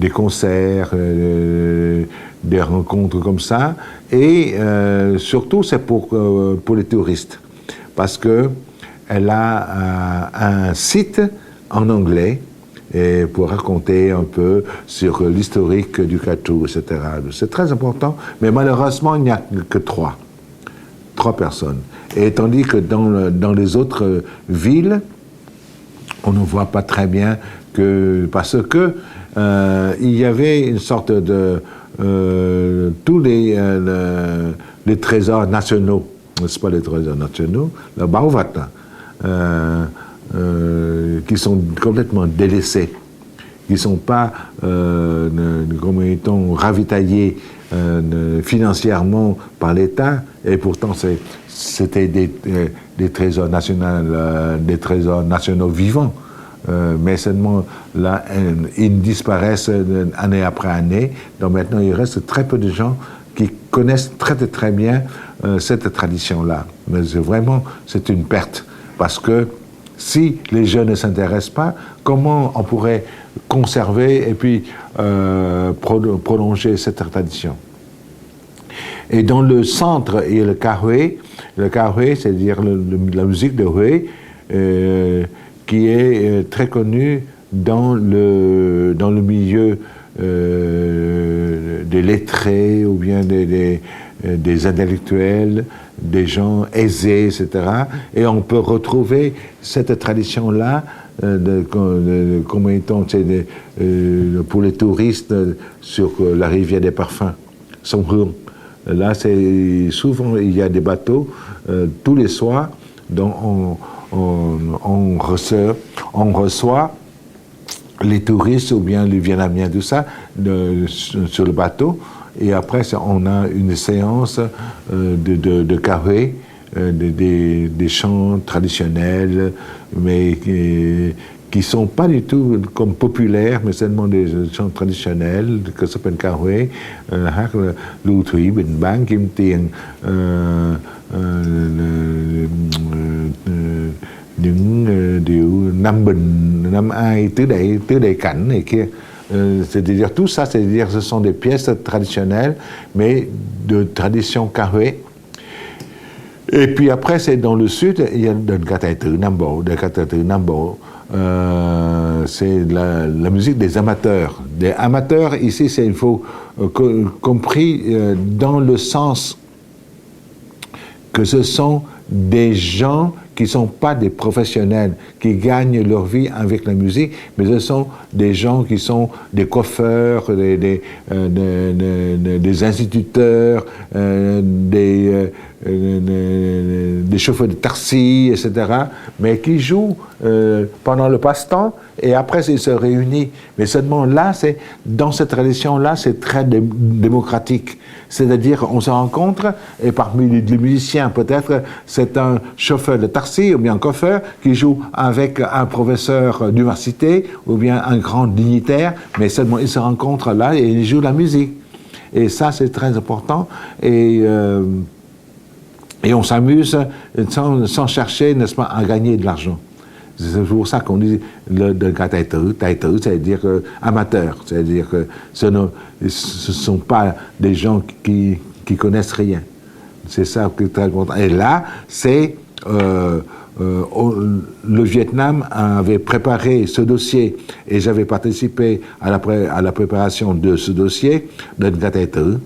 concerts, des rencontres comme ça, et surtout c'est pour les touristes, parce que elle a un site en anglais et pour raconter un peu sur l'historique du Catu, etc. C'est très important, mais malheureusement il n'y a que 3 personnes. Et tandis que dans les autres villes, on ne voit pas très bien parce que il y avait une sorte de tous les trésors nationaux, n'est-ce pas, les trésors nationaux, le Baovat, qui sont complètement délaissés, qui ne sont pas ravitaillés financièrement par l'État, et pourtant c'était des trésors nationaux vivants. Mais seulement là, ils disparaissent année après année. Donc maintenant, il reste très peu de gens qui connaissent très très bien cette tradition-là. Mais vraiment, c'est une perte, parce que si les jeunes ne s'intéressent pas, comment on pourrait conserver et puis prolonger cette tradition? Et dans le centre, il y a le Kahoe. Le Kahoe, c'est-à-dire la musique de Hue, qui est très connue dans le milieu des lettrés ou bien des intellectuels, des gens aisés, etc. Et on peut retrouver cette tradition-là comme étant pour les touristes sur la rivière des parfums, Sông. Là, souvent, il y a des bateaux tous les soirs dont on reçoit les touristes ou bien les Vietnamiens, tout ça, sur le bateau. Et après, on a une séance de Kahoe, des chants traditionnels, mais qui ne sont pas du tout comme populaires, mais seulement des chants traditionnels, que s'appelle Kahoe, hát Lưu Thủy Bình Bán Kim Tiền, những điệu Nam Bình, Nam Ai, tứ đại cảnh này kia. C'est-à-dire tout ça, c'est-à-dire ce sont des pièces traditionnelles, mais de tradition Kahoe. Et puis après, c'est dans le sud, il y a Đơn Ca Tài Tử Nam Bộ, Đơn Ca Tài Tử Nam Bộ. C'est la musique des amateurs. Des amateurs, ici, il faut compris dans le sens que ce sont des gens qui ne sont pas des professionnels, qui gagnent leur vie avec la musique, mais ce sont des gens qui sont des coiffeurs, des instituteurs, des chauffeurs de taxi, etc., mais qui jouent pendant le passe-temps et après ils se réunissent. Mais seulement là, dans cette tradition-là, c'est très démocratique. C'est-à-dire on se rencontre et parmi les musiciens, peut-être, c'est un chauffeur de taxi ou bien un coiffeur qui joue avec un professeur d'université ou bien un grand dignitaire, mais seulement ils se rencontrent là et ils jouent la musique. Et ça, c'est très important. Et on s'amuse sans chercher, n'est-ce pas, à gagner de l'argent. C'est pour ça qu'on dit Đơn Ca Tài Tử, c'est-à-dire amateur, c'est-à-dire que ce ne sont pas des gens qui connaissent rien. C'est ça qui est très important. Et là, le Vietnam avait préparé ce dossier et j'avais participé à la préparation de ce dossier, Đơn Ca Tài Tử,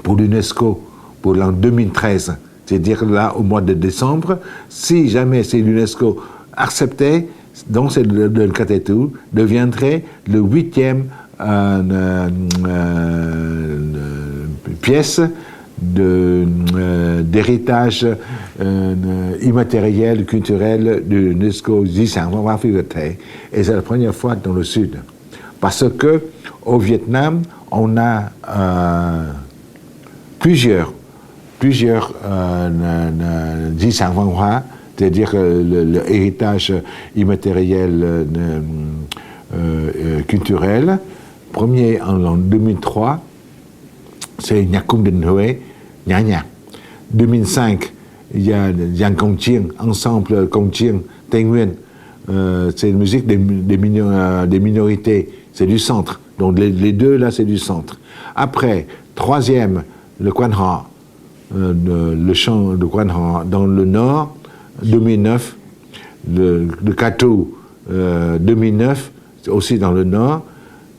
pour l'UNESCO, pour l'an 2013. C'est-à-dire là, au mois de décembre, si jamais c'est l'UNESCO accepté, donc c'est Đơn Ca Tài Tử deviendrait le 8e pièce d'héritage immatériel, culturel de l'UNESCO, Di sản văn hóa phi vật thể. Et c'est la première fois dans le Sud. Parce que au Vietnam, on a plusieurs Di sản văn hóa, c'est-à-dire le héritage immatériel culturel. Premier en 2003, c'est Nhạc Cung Đình Huế, Nhã Nhạc. 2005, il y a Giang Công Chiêng, ensemble Công Chiêng, Tây Nguyên. C'est une musique des minorités, c'est du centre. Donc les deux là, c'est du centre. Après, troisième, le Quan Họ, le chant de Quan Họ dans le nord, 2009. Le Catu, 2009, aussi dans le nord.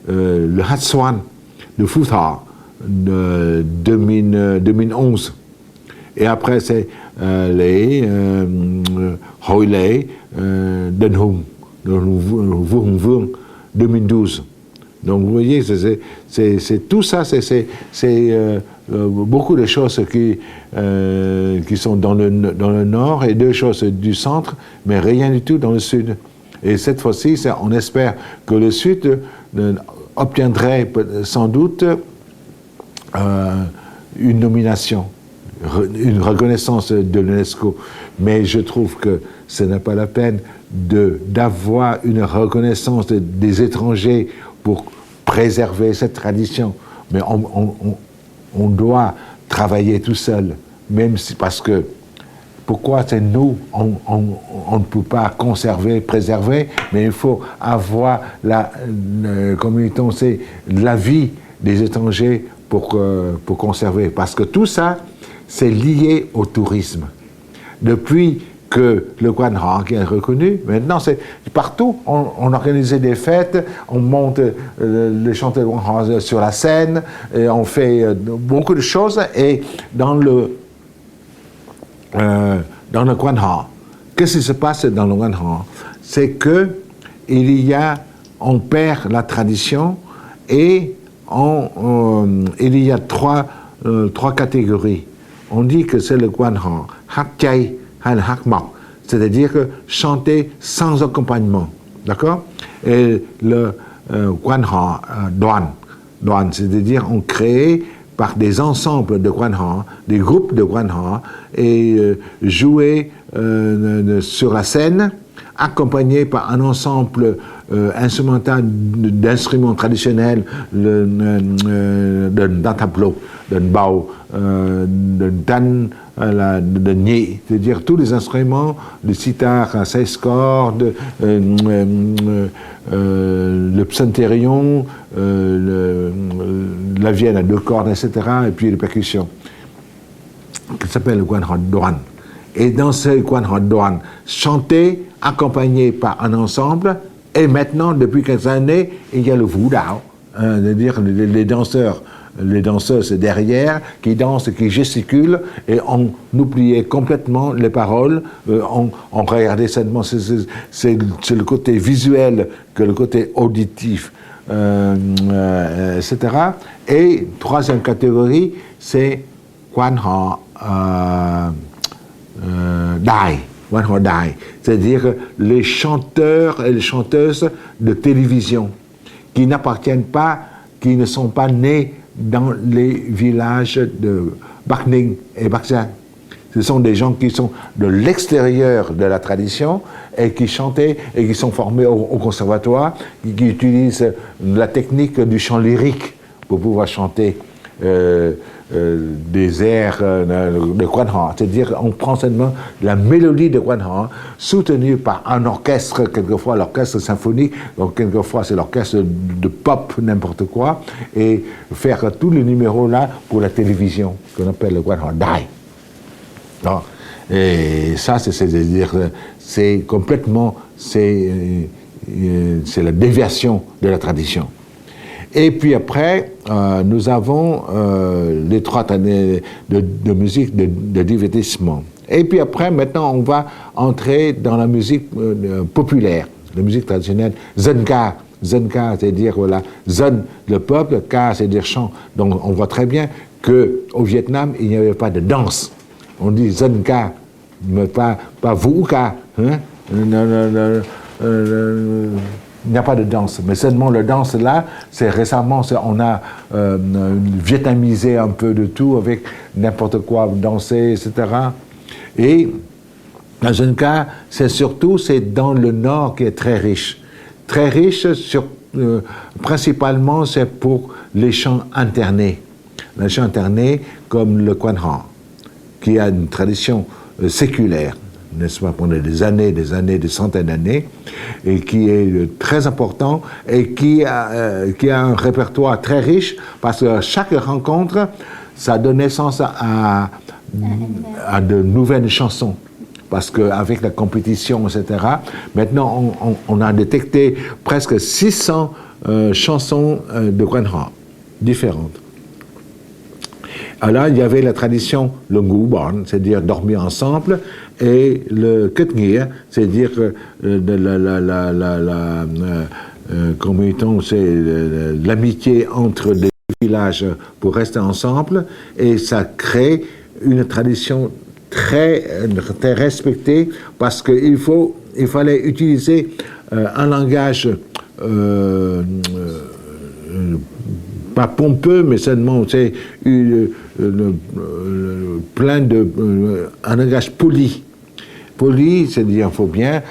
Le Hát Xoan de Phú Thọ, 2011. Et après, c'est les Hội lễ Đền Hùng, Vua Hùng Vương, 2012. Donc vous voyez, c'est tout ça, c'est beaucoup de choses qui sont dans le nord et deux choses du centre, mais rien du tout dans le sud. Et cette fois-ci, on espère que le sud obtiendrait sans doute une nomination, une reconnaissance de l'UNESCO. Mais je trouve que ce n'est pas la peine d'avoir une reconnaissance des étrangers pour préserver cette tradition. Mais on doit travailler tout seul, même si, parce que pourquoi c'est nous, on ne peut pas conserver, préserver, mais il faut avoir l'avis des étrangers pour conserver. Parce que tout ça, c'est lié au tourisme. Depuis que le Quan Ho qui est reconnu, maintenant c'est partout, on organisait des fêtes, on monte les chanteurs de Quan Ho sur la scène, et on fait beaucoup de choses, et dans le Quan Ho, qu'est-ce qui se passe dans le Quan Ho? C'est que on perd la tradition et il y a trois catégories. On dit que c'est le Quan Ho, Hak Chai, Han Hak Mok, c'est-à-dire que chanter sans accompagnement, d'accord? Et le Quan Ho Doan, c'est-à-dire on crée par des ensembles de Quan Ho, des groupes de Quan Ho, et jouer sur la scène, accompagné par un ensemble instrumental d'instruments traditionnels, d'un tableau, d'un bao, d'un dan, de nyi, c'est-à-dire tous les instruments, le sitar à 16 cordes, le psantérion, la vienne à 2 cordes, etc., et puis les percussions, qui s'appelle le Quan Ho Doan. Et dans ce Quan Ho Doan, chanté, accompagné par un ensemble, et maintenant, depuis quelques années, il y a le Wu Dao, c'est-à-dire les danseurs. Les danseuses derrière, qui dansent, qui gesticulent, et on oubliait complètement les paroles, on regardait seulement, c'est le côté visuel que le côté auditif, etc. Et troisième catégorie, c'est Quan Ho Dai. Quan Ho Dai, c'est-à-dire les chanteurs et les chanteuses de télévision, qui n'appartiennent pas, qui ne sont pas nés dans les villages de Bắc Ninh et Bắc Giang. Ce sont des gens qui sont de l'extérieur de la tradition et qui chantaient et qui sont formés au conservatoire, qui utilisent la technique du chant lyrique pour pouvoir chanter des airs de Quan Ho. C'est-à-dire on prend seulement la mélodie de Quan Ho soutenue par un orchestre, quelquefois l'orchestre symphonique, donc quelquefois c'est l'orchestre de pop, n'importe quoi, et faire tous les numéros là pour la télévision, qu'on appelle le Quan Ho Dai. Et ça, c'est complètement, c'est la déviation de la tradition. Et puis après, nous avons les 3 années de musique de divertissement. Et puis après, maintenant, on va entrer dans la musique populaire, la musique traditionnelle, Zenka. Zenka, c'est-à-dire, voilà, Zen, le peuple, Ka, c'est-à-dire chant. Donc, on voit très bien qu'au Vietnam, il n'y avait pas de danse. On dit Zenka, mais pas Vuka. Hein? Il n'y a pas de danse, mais seulement la danse là, c'est récemment, on a vietnamisé un peu de tout avec n'importe quoi, danser, etc. Et la Zenka, c'est dans le nord qui est très riche. Très riche, principalement, c'est pour les chants internés. Les chants internés comme le Quan Ho, qui a une tradition séculaire, n'est-ce pas, pendant des années, des centaines d'années, et qui est très important, et qui a un répertoire très riche, parce que chaque rencontre, ça donne naissance à de nouvelles chansons. Parce qu'avec la compétition, etc., maintenant, on a détecté presque 600 chansons de Quan Ho, différentes. Alors, il y avait la tradition, le Ngũ Bon, c'est-à-dire dormir ensemble, et le Kết Nghĩa, c'est-à-dire l'amitié entre des villages pour rester ensemble, et ça crée une tradition très respectée, parce qu'il fallait utiliser un langage pas pompeux, mais seulement un langage poli. Poli, c'est-à-dire qu'il faut bien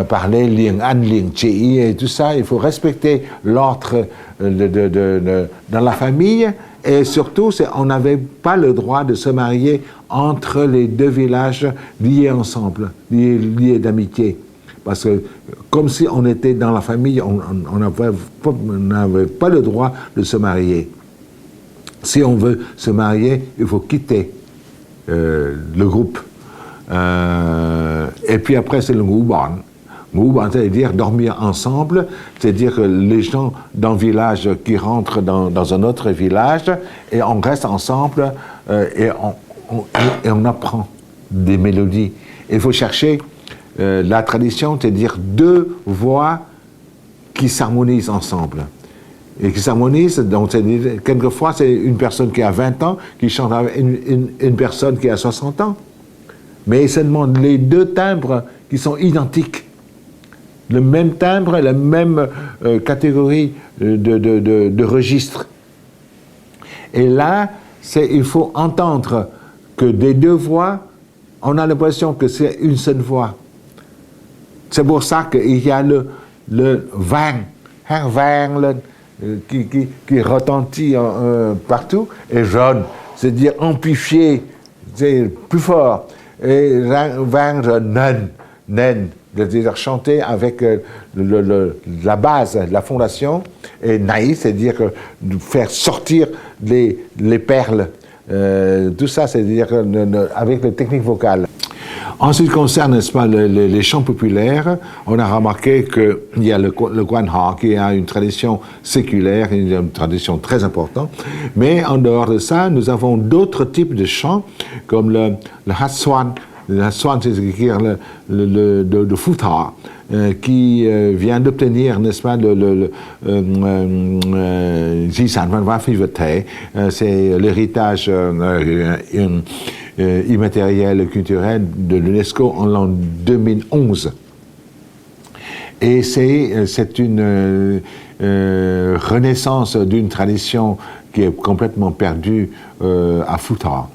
parler lieng an, lieng chi et tout ça. Il faut respecter l'ordre dans la famille Et surtout, on n'avait pas le droit de se marier entre les deux villages liés ensemble, liés d'amitié. Parce que comme si on était dans la famille, on n'avait pas le droit de se marier. Si on veut se marier, il faut quitter le groupe. Et puis après, c'est le ngouban. Ngouban, c'est-à-dire dormir ensemble, c'est-à-dire que les gens d'un village qui rentrent dans un autre village, et on reste ensemble et on apprend des mélodies. Il faut chercher la tradition, c'est-à-dire deux voix qui s'harmonisent ensemble. Et qui s'harmonisent, donc quelquefois c'est une personne qui a 20 ans qui chante avec une personne qui a 60 ans. Mais ça demande les deux timbres qui sont identiques. Le même timbre, la même catégorie de registre. Et là, il faut entendre que des deux voix, on a l'impression que c'est une seule voix. C'est pour ça qu'il y a le vang, qui retentit partout, et jaune, c'est-à-dire amplifié, c'est plus fort. Et vang, nen, c'est-à-dire chanter avec la base, la fondation, et naï, c'est-à-dire faire sortir les perles. Tout ça, c'est-à-dire avec les techniques vocales. En ce qui concerne, n'est-ce pas, les chants populaires, on a remarqué qu'il y a le Guanha qui a une tradition séculaire, une tradition très importante, mais en dehors de ça, nous avons d'autres types de chants, comme le Hatswan. Le Hatswan, c'est de Futa, qui vient d'obtenir, n'est-ce pas, c'est l'héritage immatériel et culturel de l'UNESCO en l'an 2011. Et c'est une renaissance d'une tradition qui est complètement perdue à Futa.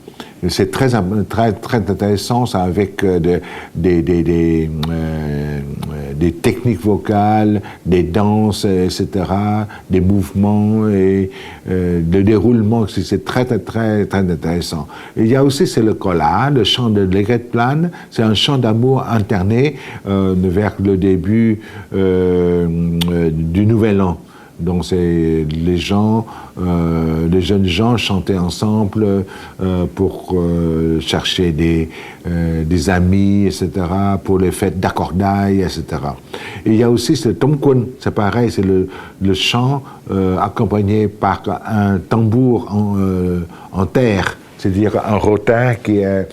C'est très intéressant, ça, avec des techniques vocales, des danses, etc., des mouvements et le déroulement, c'est très intéressant. Il y a aussi, c'est le kola, le chant de l'Egretplan, c'est un chant d'amour interné vers le début du Nouvel An. Donc c'est les jeunes gens chantaient ensemble pour chercher des amis, etc., pour les fêtes d'accordail, etc. Et il y a aussi ce Tongkun, c'est pareil, c'est le chant accompagné par un tambour en terre, c'est-à-dire un rotin qui est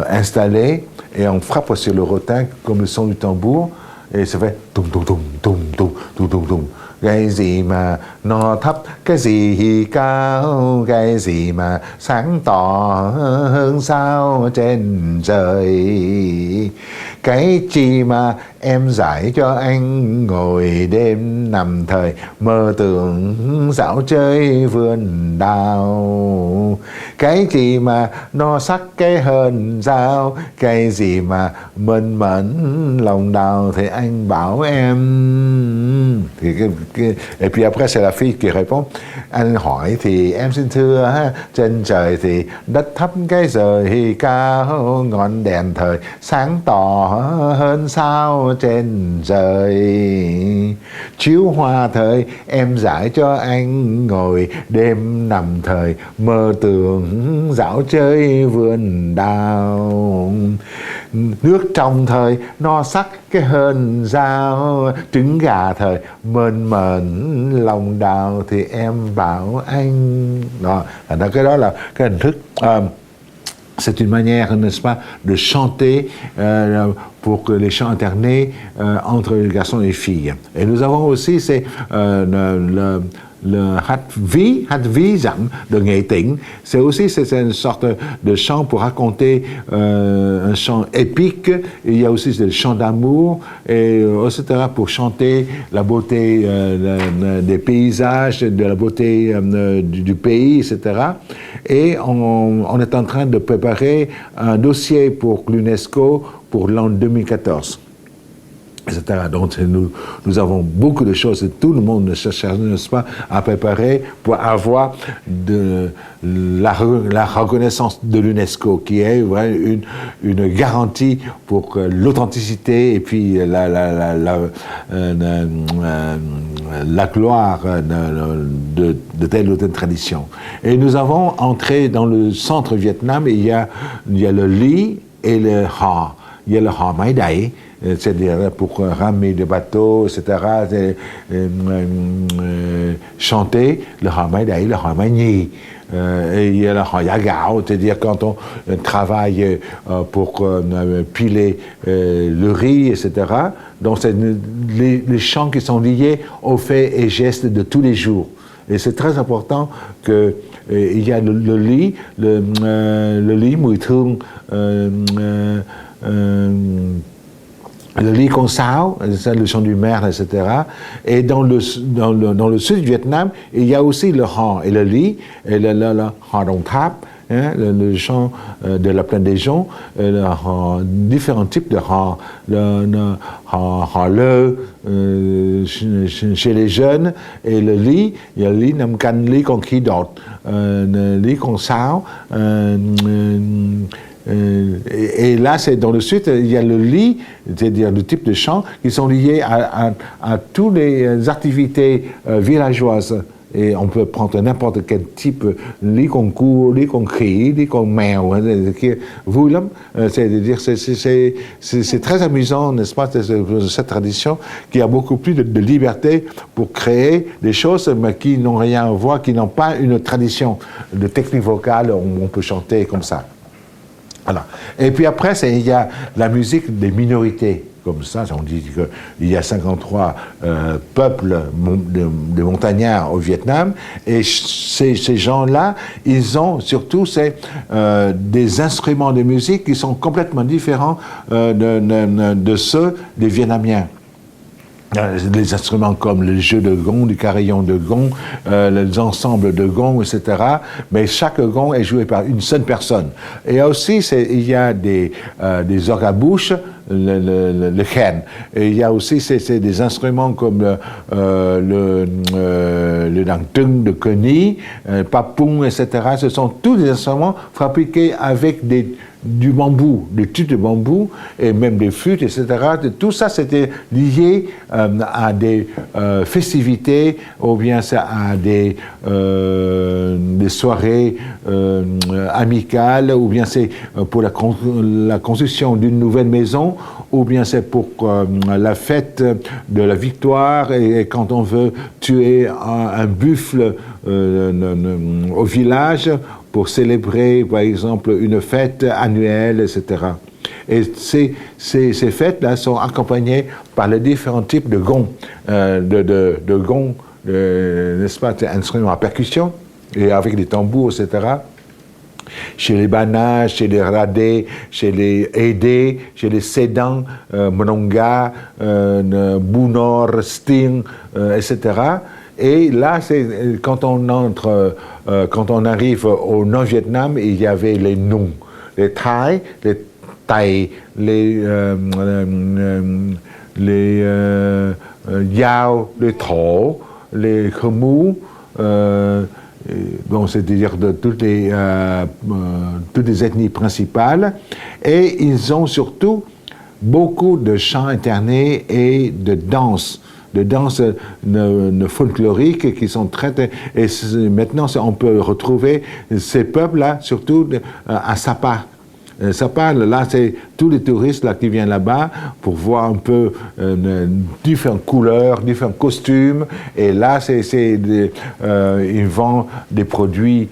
installé, et on frappe sur le rotin comme le son du tambour. Et ça fait tum tum tum tum tum tum tum tum. Cái gì mà nó thấp, cái gì cao, cái gì mà sáng tỏ hơn sao trên trời. Cái chi mà em giải cho anh ngồi đêm nằm thời mơ tưởng dạo chơi vườn đào. Cái gì mà nó sắc cái hơn dao, cái gì mà mơn mởn lòng đào thì anh bảo em. Et puis après c'est la fille qui répond. Anh hỏi thì em xin thưa, trên trời thì đất thấp cái trời cao, ngọn đèn thời sáng tỏ hơn sao trên trời. Chiếu hoa thời em giải cho anh ngồi đêm nằm thời mơ tưởng dạo chơi vườn đào. Nước trong thời no sắc cái hơn dao, trứng gà thời mơn mởn lòng đào thì em bảo anh. Đó, cái đó là cái hình thức. C'est une manière, n'est-ce pas, de chanter pour que les chants alternés entre les garçons et les filles. Et nous avons aussi le hát dặm de Nghệ Tĩnh. C'est aussi une sorte de chant pour raconter un chant épique. Il y a aussi le chant d'amour, et etc. pour chanter la beauté des paysages, de la beauté du pays, etc. Et on est en train de préparer un dossier pour l'UNESCO pour l'an 2014. etc. Donc nous avons beaucoup de choses et tout le monde cherche, n'est-ce pas, à préparer pour avoir la reconnaissance de l'UNESCO, qui est une garantie pour l'authenticité et puis la gloire de telle ou telle tradition. Et nous avons entré dans le centre Vietnam et il y a le Li et le Ha. Il y a le Ha Mai Dai, c'est-à-dire pour ramer des bateaux, etc., chanter le Ha Mai Dai, le Ha Mai Nhi. Et il y a le Ha Ya Gao, c'est-à-dire quand on travaille pour piler le riz, etc. Donc c'est les chants qui sont liés aux faits et gestes de tous les jours. Et c'est très important que il y a le Li, le Li Mùi Thương, le Li Con Sao, le chant du merle, etc. Et dans le sud du Vietnam, il y a aussi le Han et le Li, et le Han Dong Thap, hein, le chant de la plaine des Joncs, différents types de Han, le Han Le, chez les jeunes, et le Li, il y a le Li Nam Can Li Con Khi Đọt, le Li Con Sao, et là, c'est dans le sud, il y a le Li, c'est-à-dire le type de chant qui sont liés à toutes les activités villageoises. Et on peut prendre n'importe quel type, Li Con Cua, Li Con Khỉ, Li Con Mèo, vui lắm. C'est-à-dire, c'est très amusant, n'est-ce pas, cette tradition qui a beaucoup plus de liberté pour créer des choses, mais qui n'ont rien à voir, qui n'ont pas une tradition de technique vocale où on peut chanter comme ça. Voilà. Et puis après, il y a la musique des minorités, comme ça. On dit qu'il y a 53 peuples de montagnards au Vietnam, et ces gens-là, ils ont surtout des instruments de musique qui sont complètement différents de ceux des Vietnamiens. Les instruments comme le jeu de gong, du carillon de gong, les ensembles de gong, etc. Mais chaque gong est joué par une seule personne. Et aussi, il y a des orgues à bouche, le khen. Et il y a aussi des instruments comme le dang tung de Coney, papung, etc. Ce sont tous des instruments fabriqués avec du bambou, des tubes de bambou, et même des flûtes, etc. Tout ça, c'était lié à des festivités, ou bien à des soirées amicales, ou bien c'est pour la construction d'une nouvelle maison, ou bien c'est pour la fête de la victoire, et quand on veut tuer un buffle au village, pour célébrer, par exemple, une fête annuelle, etc. Et ces fêtes-là sont accompagnées par les différents types de gong, de gong, n'est-ce pas, instruments à percussion, et avec des tambours, etc. Chez les Bana, chez les Radé, chez les Aidé, chez les Sédans, Mononga, Bunor, Sting, etc. Et là, quand on arrive au Nord-Vietnam, il y avait les Nung, les Thai, les Thaï, les Yao, les Tho, les Khmu, bon, c'est-à-dire de toutes les ethnies principales. Et ils ont surtout beaucoup de chants internés et de danses folkloriques qui sont très... Et maintenant, on peut retrouver ces peuples-là, surtout à Sapa. Sapa, là, c'est tous les touristes là, qui viennent là-bas pour voir un peu différentes couleurs, différents costumes. Et là, ils vendent des produits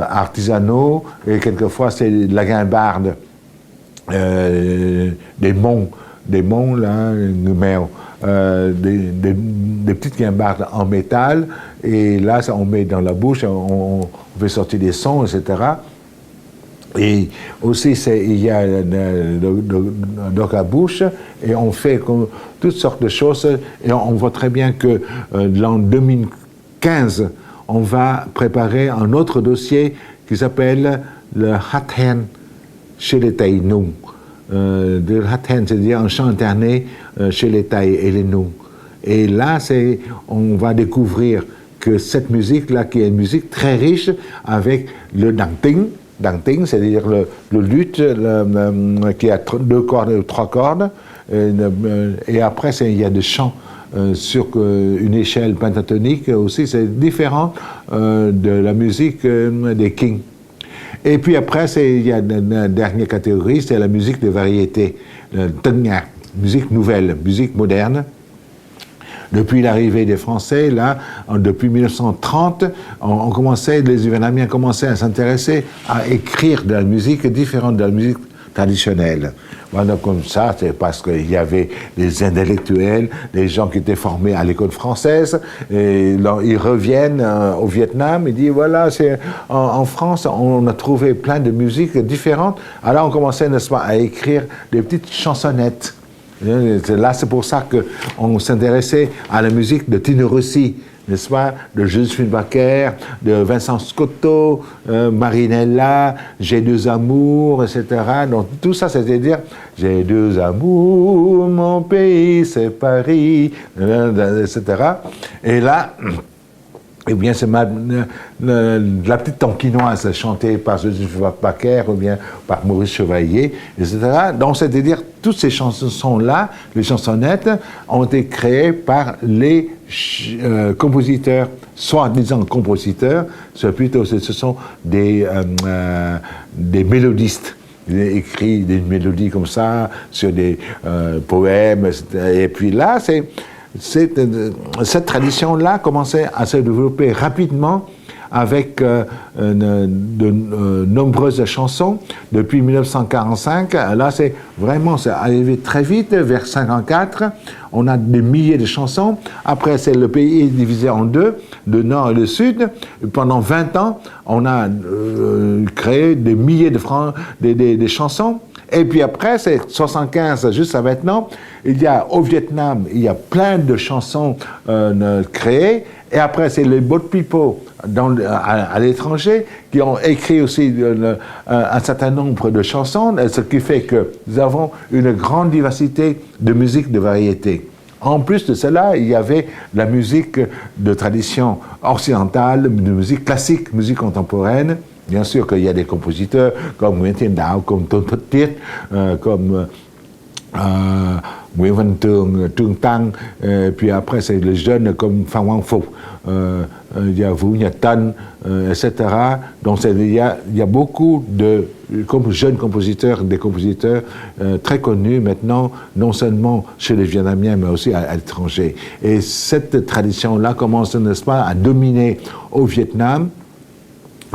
artisanaux, et quelquefois, c'est de la guimbarde, des monts là, des petites guimbardes en métal, et là, on met dans la bouche, on fait sortir des sons, etc. Et aussi, il y a l'orgue à bouche, et on fait toutes sortes de choses, et on voit très bien que l'an 2015, on va préparer un autre dossier qui s'appelle le Hat Hen chez les Thaï Nung. de Hathen, c'est-à-dire un chant alterné chez les Thaïs et les Nung. Et là, on va découvrir que cette musique-là, qui est une musique très riche, avec le dangting, c'est-à-dire le luth qui a 2 cordes ou 3 cordes, et après, il y a des chants sur une échelle pentatonique aussi, c'est différent de la musique des kings. Et puis après, il y a une dernière catégorie, c'est la musique de variété, musique nouvelle, musique moderne. Depuis l'arrivée des Français, là, depuis 1930, les Vietnamiens commençaient à s'intéresser à écrire de la musique différente de la musique traditionnelle. Voilà, comme ça, c'est parce qu'il y avait des intellectuels, des gens qui étaient formés à l'école française, et ils reviennent au Vietnam et disent, voilà, en France, on a trouvé plein de musiques différentes. Alors on commençait, n'est-ce pas, à écrire des petites chansonnettes. Là, c'est pour ça qu'on s'intéressait à la musique de Tino Rossi, n'est-ce pas, de Joséphine Baker, de Vincent Scotto, Marinella, J'ai 2 amours, etc. Donc tout ça, c'est-à-dire, j'ai 2 amours, mon pays, c'est Paris, etc. Et là, eh bien, c'est la petite tonkinoise chantée par Joséphine Baker ou bien par Maurice Chevalier, etc. Donc, c'est-à-dire, toutes ces chansons-là, les chansonnettes, ont été créées par les compositeurs, soi-disant compositeurs, ce sont des mélodistes. Ils ont écrit des mélodies comme ça, sur des poèmes, etc. Et puis là, cette tradition-là commençait à se développer rapidement avec de nombreuses chansons. Depuis 1945, là, c'est arrivé très vite, vers 1954. On a des milliers de chansons. Après, le pays est divisé en 2, le nord et le sud. Pendant 20 ans, on a créé des milliers de chansons. Et puis après, c'est 75 jusqu'à maintenant, au Vietnam, il y a plein de chansons créées. Et après, c'est les boat people à l'étranger qui ont écrit aussi un certain nombre de chansons, ce qui fait que nous avons une grande diversité de musique de variété. En plus de cela, il y avait la musique de tradition occidentale, de musique classique, musique contemporaine. Bien sûr qu'il y a des compositeurs comme Nguyễn Thiên Đạo, comme Tôn Thất Tiết, comme Nguyễn Văn Tường, Trương Tăng, puis après c'est les jeunes comme Phan Quang Phục, il y a Vũ Nhật Tân, etc. Donc il y a beaucoup de jeunes compositeurs, des compositeurs très connus maintenant, non seulement chez les Vietnamiens, mais aussi à l'étranger. Et cette tradition-là commence, n'est-ce pas, à dominer au Vietnam,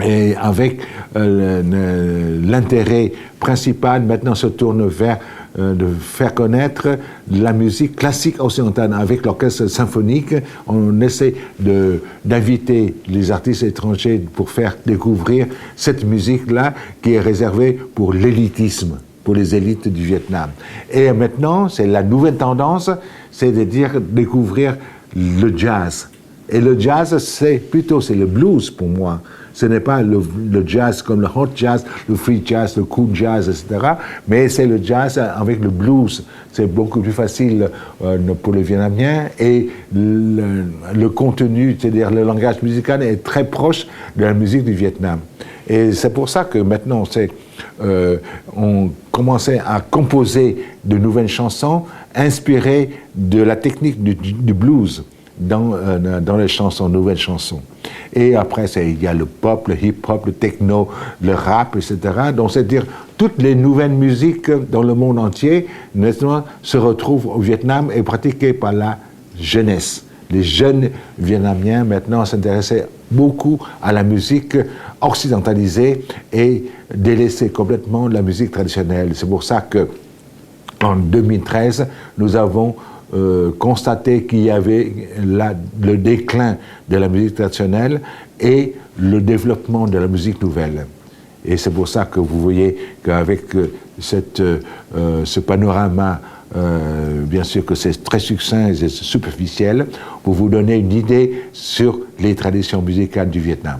et avec l'intérêt principal maintenant se tourne vers de faire connaître la musique classique occidentale avec l'orchestre symphonique. On essaie d'inviter les artistes étrangers pour faire découvrir cette musique-là qui est réservée pour l'élitisme, pour les élites du Vietnam. Et maintenant, c'est la nouvelle tendance, c'est de découvrir le jazz. Et le jazz, c'est le blues pour moi. Ce n'est pas le jazz comme le hot jazz, le free jazz, le cool jazz, etc. Mais c'est le jazz avec le blues. C'est beaucoup plus facile pour les Vietnamiens et le contenu, c'est-à-dire le langage musical est très proche de la musique du Vietnam. Et c'est pour ça que maintenant, on commençait à composer de nouvelles chansons inspirées de la technique du blues dans les chansons, nouvelles chansons. Et après, il y a le pop, le hip-hop, le techno, le rap, etc. Donc, c'est-à-dire, toutes les nouvelles musiques dans le monde entier, maintenant, se retrouvent au Vietnam et pratiquées par la jeunesse. Les jeunes Vietnamiens, maintenant, s'intéressaient beaucoup à la musique occidentalisée et délaissaient complètement la musique traditionnelle. C'est pour ça que, en 2013, nous avons constaté qu'il y avait le déclin de la musique traditionnelle et le développement de la musique nouvelle. Et c'est pour ça que vous voyez qu'avec ce panorama, bien sûr que c'est très succinct et superficiel, pour vous donner une idée sur les traditions musicales du Vietnam.